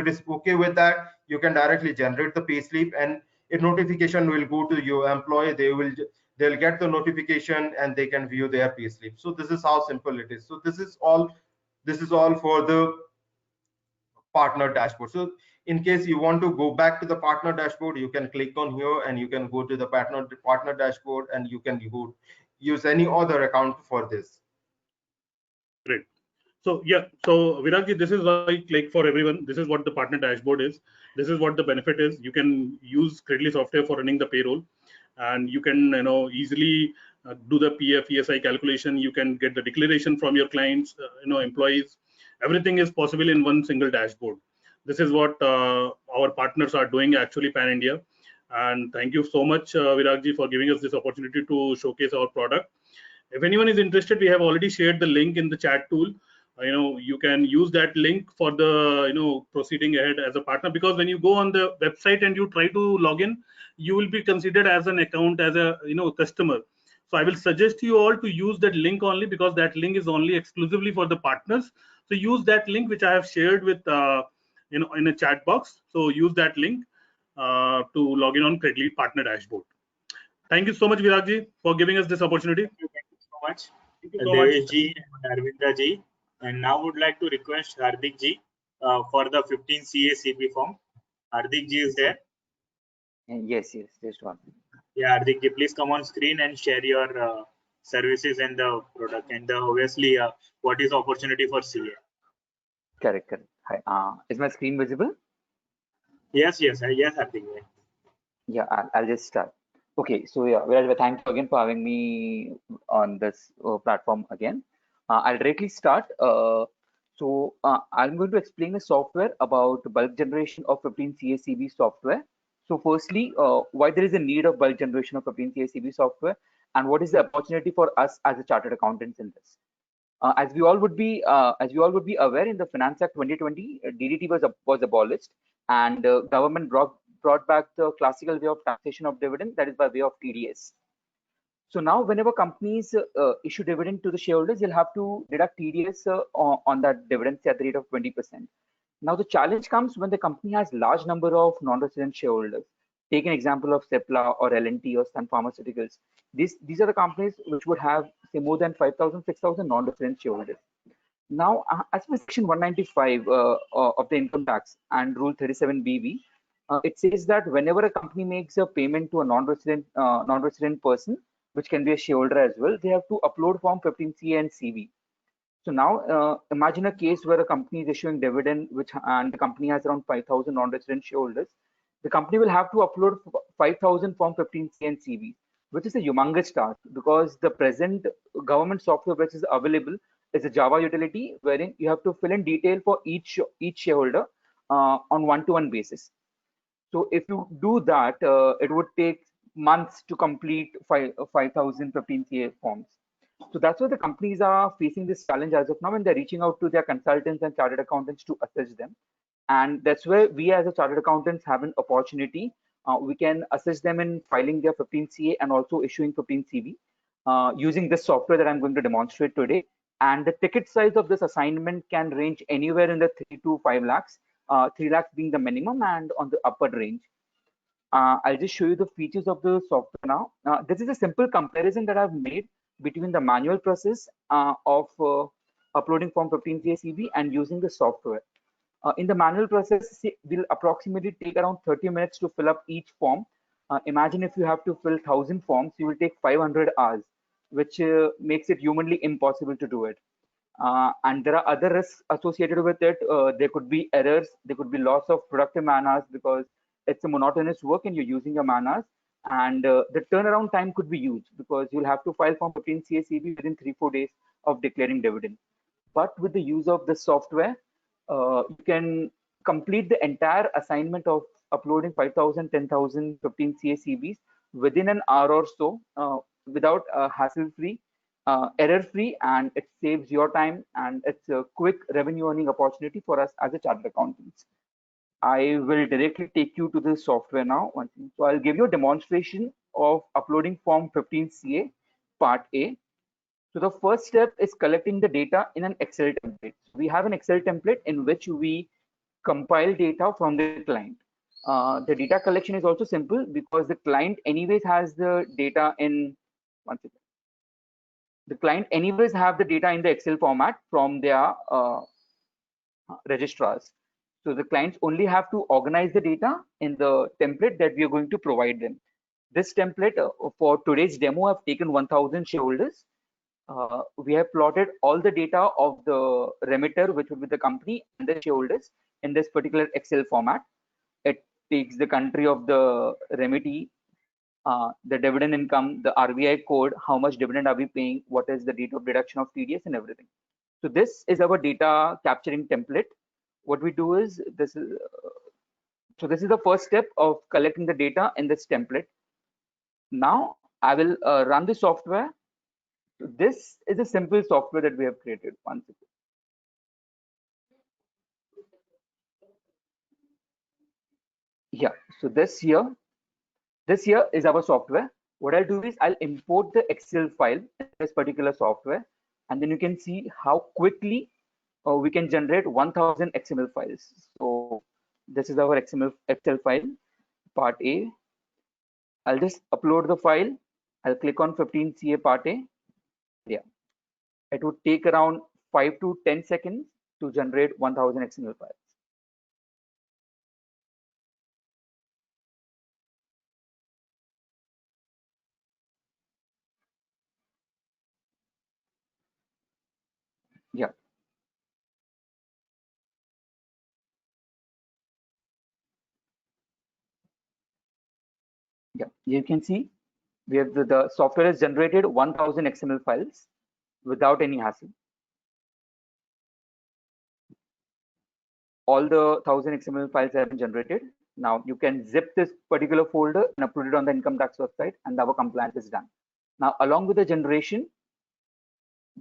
is okay with that, you can directly generate the payslip, and a notification will go to your employee. They'll get the notification and they can view their payslip. So this is how simple it is. So this is all for the partner dashboard. So in case you want to go back to the partner dashboard, you can click on here and you can go to the partner dashboard, and you can use any other account for this. Great. So yeah, so Viragji, this is like for everyone, this is what the partner dashboard is. This is what the benefit is. You can use Credly software for running the payroll, and you can easily do the PF ESI calculation. You can get the declaration from your clients, employees. Everything is possible in one single dashboard. This is what our partners are doing actually pan-India. And thank you so much, Viragji, for giving us this opportunity to showcase our product. If anyone is interested, we have already shared the link in the chat tool. You can use that link for the proceeding ahead as a partner, because when you go on the website and you try to log in, you will be considered as an account, as a customer. So I will suggest you all to use that link only, because that link is only exclusively for the partners. So use that link which I have shared with in a chat box. So use that link to log in on Credly partner dashboard. Thank you so much, Viragji, for giving us this opportunity. Thank you so much, Devesh ji and Arvinda ji. And now would like to request Hardik ji for the 15 CA CB form. Hardik ji is there. Yes, just one. Yeah, Hardik ji, please come on screen and share your services and the product, and obviously what is the opportunity for CA. Correct. Hi. Is my screen visible? Yes, Hardik. Yeah, I'll just start. Okay, so yeah, well, thank you again for having me on this platform again. I'll directly start. I'm going to explain the software about bulk generation of 15 CACB software. So firstly, why there is a need of bulk generation of 15 CACB software, and what is the opportunity for us as a chartered accountants in this? As we all would be aware, in the Finance Act 2020, DDT was abolished, and government brought back the classical way of taxation of dividend, that is by way of TDS. So now, whenever companies issue dividend to the shareholders, you'll have to deduct TDS on that dividend at the rate of 20%. Now, the challenge comes when the company has large number of non-resident shareholders. Take an example of Cipla or L&T or Sun Pharmaceuticals. These are the companies which would have, say, more than 5,000, 6,000 non-resident shareholders. Now, as per Section 195 of the Income Tax and Rule 37BV, it says that whenever a company makes a payment to a non-resident person, which can be a shareholder as well, they have to upload Form 15CA and CV. So now, imagine a case where a company is issuing dividend, and the company has around 5,000 non-resident shareholders. The company will have to upload 5,000 Form 15CA and CV, which is a humongous task, because the present government software which is available is a Java utility wherein you have to fill in detail for each shareholder on one-to-one basis. So if you do that, it would take months to complete 5,000 15CA forms. So that's why the companies are facing this challenge as of now, and they're reaching out to their consultants and chartered accountants to assist them. And that's where we as a chartered accountants have an opportunity. We can assist them in filing their 15CA and also issuing 15CV using this software that I'm going to demonstrate today. And the ticket size of this assignment can range anywhere in the 3 to 5 lakhs, 3 lakhs being the minimum and on the upper range. I'll just show you the features of the software now. This is a simple comparison that I've made between the manual process of uploading Form 15CA CV and using the software. In the manual process, will approximately take around 30 minutes to fill up each form. Imagine if you have to fill 1,000 forms, you will take 500 hours, which makes it humanly impossible to do it. And there are other risks associated with it. There could be errors, there could be loss of productive man hours because it's a monotonous work and you're using your man hours. And the turnaround time could be huge because you'll have to file Form 15CA CV within 3-4 days of declaring dividend. But with the use of the software, you can complete the entire assignment of uploading 5,000, 10,000, 15CA CVs within an hour or so without hassle-free, error-free, and it saves your time, and it's a quick revenue earning opportunity for us as a chartered accountants. I will directly take you to the software now. So I'll give you a demonstration of uploading Form 15CA Part A. So the first step is collecting the data in an Excel template. We have an Excel template in which we compile data from the client. The data collection is also simple because the client anyways has the data in, the client anyways have the data in the Excel format from their registrars. So the clients only have to organize the data in the template that we are going to provide them. This template for today's demo, I've taken 1,000 shareholders. We have plotted all the data of the remitter, which would be the company, and the shareholders in this particular Excel format. It takes the country of the remittee, the dividend income, the RBI code, how much dividend are we paying, what is the date of deduction of TDS, and everything. So this is our data capturing template. What we do is this is the first step of collecting the data in this template. Now I will run the software. This is a simple software that we have created. One second. Yeah, so this here is our software. What I'll do is I'll import the Excel file in this particular software, and then you can see how quickly we can generate 1,000 XML files. So this is our Excel file, Part A. I'll just upload the file. I'll click on 15CA Part A. Yeah, it would take around 5 to 10 seconds to generate 1000 XML files. Yeah. Yeah, you can see we have the software has generated 1000 XML files without any hassle. All the 1000 XML files have been generated. Now you can zip this particular folder and upload it on the income tax website, and our compliance is done. Now, along with the generation,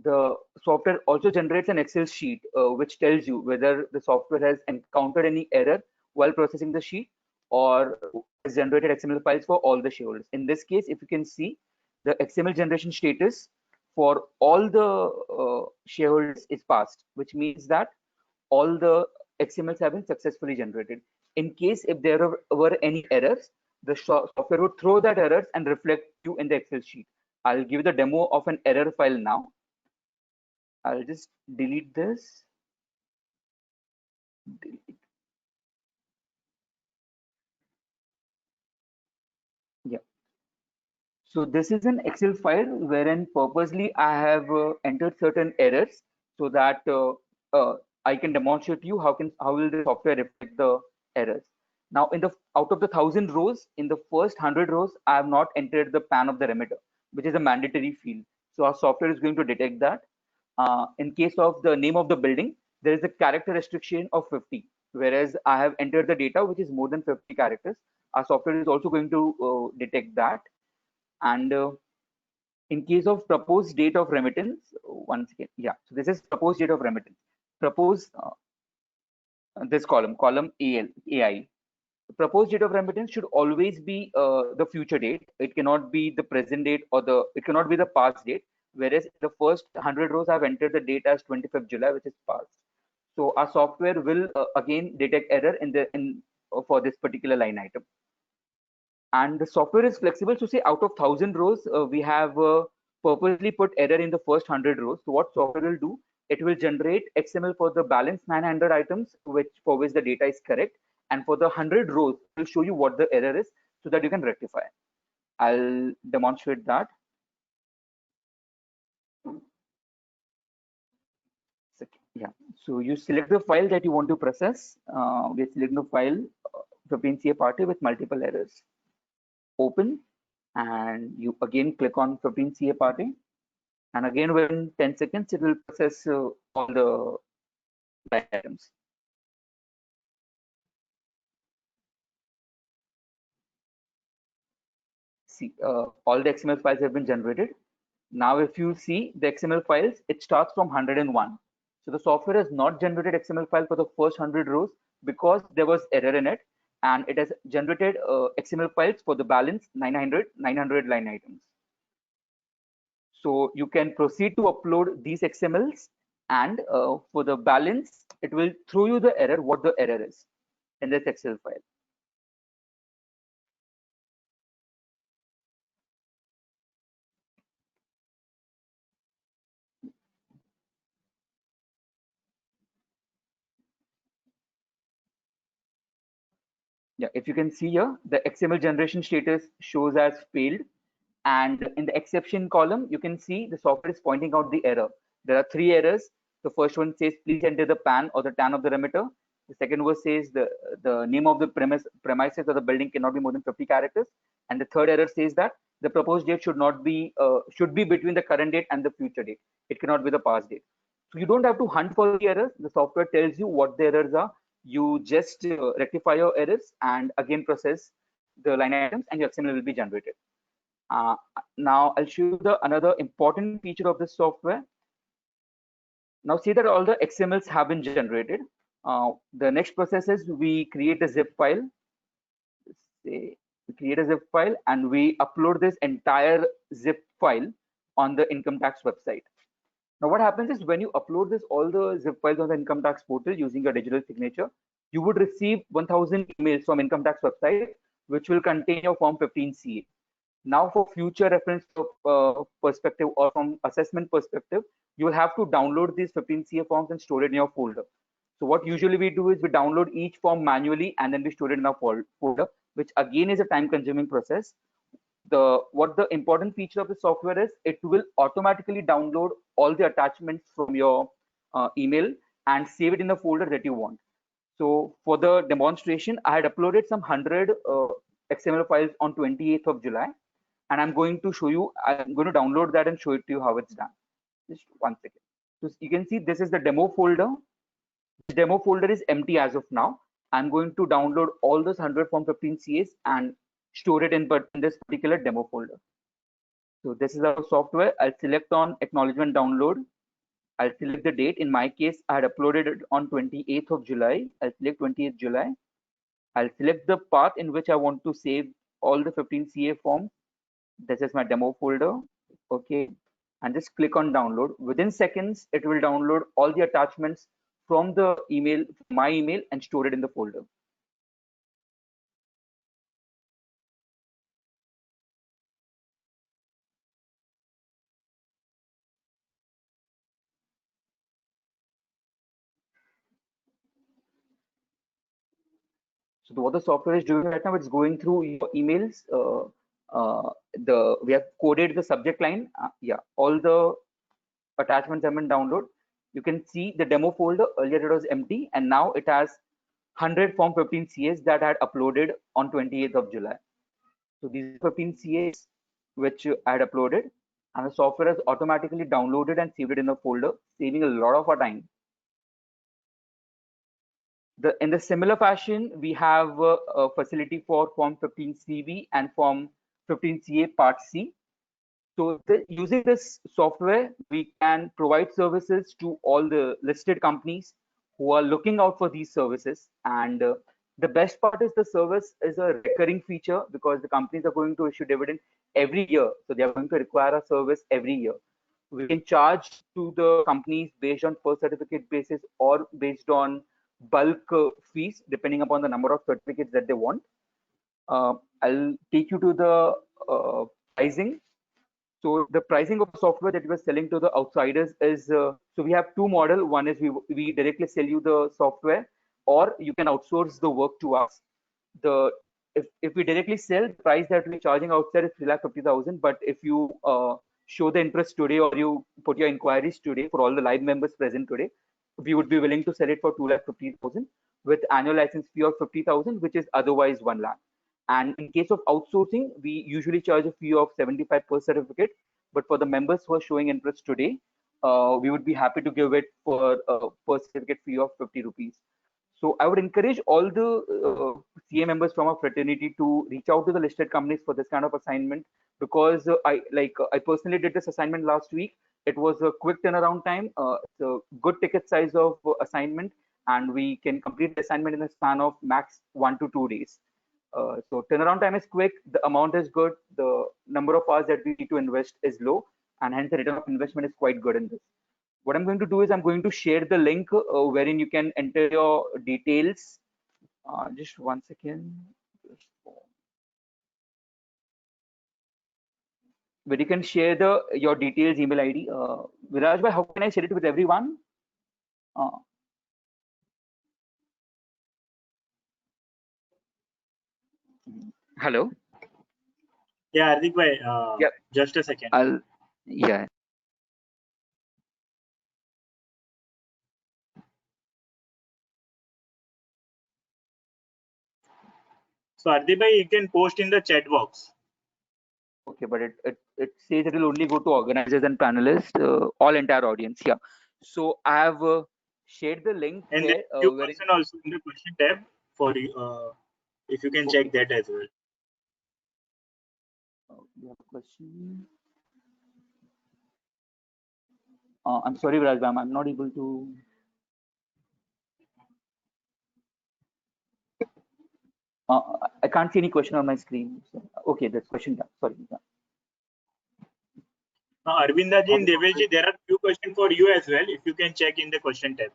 the software also generates an Excel sheet which tells you whether the software has encountered any error while processing the sheet or has generated XML files for all the shareholders. In this case, if you can see, the XML generation status for all the shareholders is passed, which means that all the XMLs have been successfully generated. In case if there were any errors, the software would throw that errors and reflect you in the Excel sheet. I'll give you the demo of an error file now. I'll just delete this. Delete. Yeah. So this is an Excel file wherein purposely I have entered certain errors so that I can demonstrate to you how will the software reflect the errors. Now, out of the 1000 rows, in the first 100 rows, I have not entered the PAN of the remitter, which is a mandatory field. So our software is going to detect that. In case of the name of the building, there is a character restriction of 50, whereas I have entered the data which is more than 50 characters. Our software is also going to detect that. And in case of proposed date of remittance, once again, yeah, so this is proposed date of remittance. Propose this column AI. The proposed date of remittance should always be the future date. It cannot be the present date or it cannot be the past date. Whereas the first 100 rows I've entered the date as 25th July, which is past. So our software will again detect error for this particular line item. And the software is flexible. So say out of 1000 rows, we have purposely put error in the first 100 rows. So what software will do? It will generate XML for the balance 900 items, for which the data is correct. And for the 100 rows, it will show you what the error is so that you can rectify. I'll demonstrate that. Yeah, so you select the file that you want to process. We select the file 15CA party with multiple errors. Open, and you again click on 15CA party. And again, within 10 seconds, it will process all the line items. See, all the XML files have been generated. Now, if you see the XML files, it starts from 101. So the software has not generated XML file for the first 100 rows because there was error in it, and it has generated XML files for the balance 900 line items. So you can proceed to upload these XMLs, and for the balance, it will throw you the error, what the error is in this Excel file. Yeah, if you can see here, the XML generation status shows as failed. And in the exception column, you can see the software is pointing out the error. There are 3 errors. The first one says, please enter the PAN or the TAN of the remitter. The second one says the name of the premises or the building cannot be more than 50 characters. And the third error says that the proposed date should be between the current date and the future date. It cannot be the past date. So you don't have to hunt for the errors. The software tells you what the errors are. You just rectify your errors and again process the line items, and your XML will be generated. Now I'll show you another important feature of this software. Now see that all the XMLs have been generated. The next process is we create a zip file. We create a zip file and we upload this entire zip file on the income tax website. Now what happens is when you upload all the zip files on the income tax portal using your digital signature, you would receive 1000 emails from income tax website, which will contain your form 15CA. Now for future reference perspective or from assessment perspective, you will have to download these 15 CA forms and store it in your folder. So what usually we do is we download each form manually and then we store it in our folder, which again is a time consuming process. What the important feature of the software is, it will automatically download all the attachments from your email and save it in the folder that you want. So for the demonstration, I had uploaded some 100 XML files on 28th of July, and I'm going to show you, I'm going to download that and show it to you how it's done. Just one second. So you can see this is the demo folder. The demo folder is empty as of now. I'm going to download all those 100 Form 15 CAs and store it in this particular demo folder. So this is our software. I'll select on acknowledgement download. I'll select the date. In my case, I had uploaded it on 28th of July. I'll select 28th July. I'll select the path in which I want to save all the 15 CA forms. This is my demo folder. Okay. And just click on download. Within seconds, it will download all the attachments from the email, my email, and store it in the folder. So what the software is doing right now, it's going through your emails. We have coded the subject line. Yeah, all the attachments have been downloaded. You can see the demo folder. Earlier it was empty, and now it has 100 Form 15 CAs that I had uploaded on 28th of July. So these 15 CAs which I had uploaded, and the software has automatically downloaded and saved it in the folder, saving a lot of our time. In the similar fashion, we have a facility for Form 15 CV and Form 15 CA Part C. So using this software, we can provide services to all the listed companies who are looking out for these services. And the best part is the service is a recurring feature because the companies are going to issue dividend every year. So they are going to require a service every year. We can charge to the companies based on per certificate basis or based on bulk fees, depending upon the number of certificates that they want. I'll take you to the pricing. So the pricing of software that we are selling to the outsiders is, so we have two models. One is we directly sell you the software, or you can outsource the work to us. If we directly sell, the price that we're charging outside is 3,50,000. But if you show the interest today, or you put your inquiries today for all the live members present today, we would be willing to sell it for 2,50,000 with annual license fee of 50,000, which is otherwise 1 lakh. And in case of outsourcing, we usually charge a fee of 75 per certificate. But for the members who are showing interest today, we would be happy to give it for a per certificate fee of 50 rupees. So I would encourage all the CA members from our fraternity to reach out to the listed companies for this kind of assignment, because I personally did this assignment last week. It was a quick turnaround time. It's a good ticket size of assignment, and we can complete the assignment in a span of max 1 to 2 days. So turnaround time is quick, the amount is good, the number of hours that we need to invest is low, and hence the return of investment is quite good in this. What I'm going to do is I'm going to share the link wherein you can enter your details. Just 1 second. Where you can share your details, email ID. Viraj, how can I share it with everyone? Hello. Yeah, Hardik bhai, Yeah. Just a second. Yeah. So Hardik bhai, you can post in the chat box. Okay, but it says it will only go to organizers and panelists, all entire audience. Yeah. So I have shared the link And there. there are question also in the question tab for you. If you can check that as well. You have a question? I'm sorry, Viraj, I'm not able to. I can't see any question on my screen. So, okay, that's question done. Sorry. Yeah. Arvindaji and Deveshi, there are few questions for you as well. If you can check in the question tab.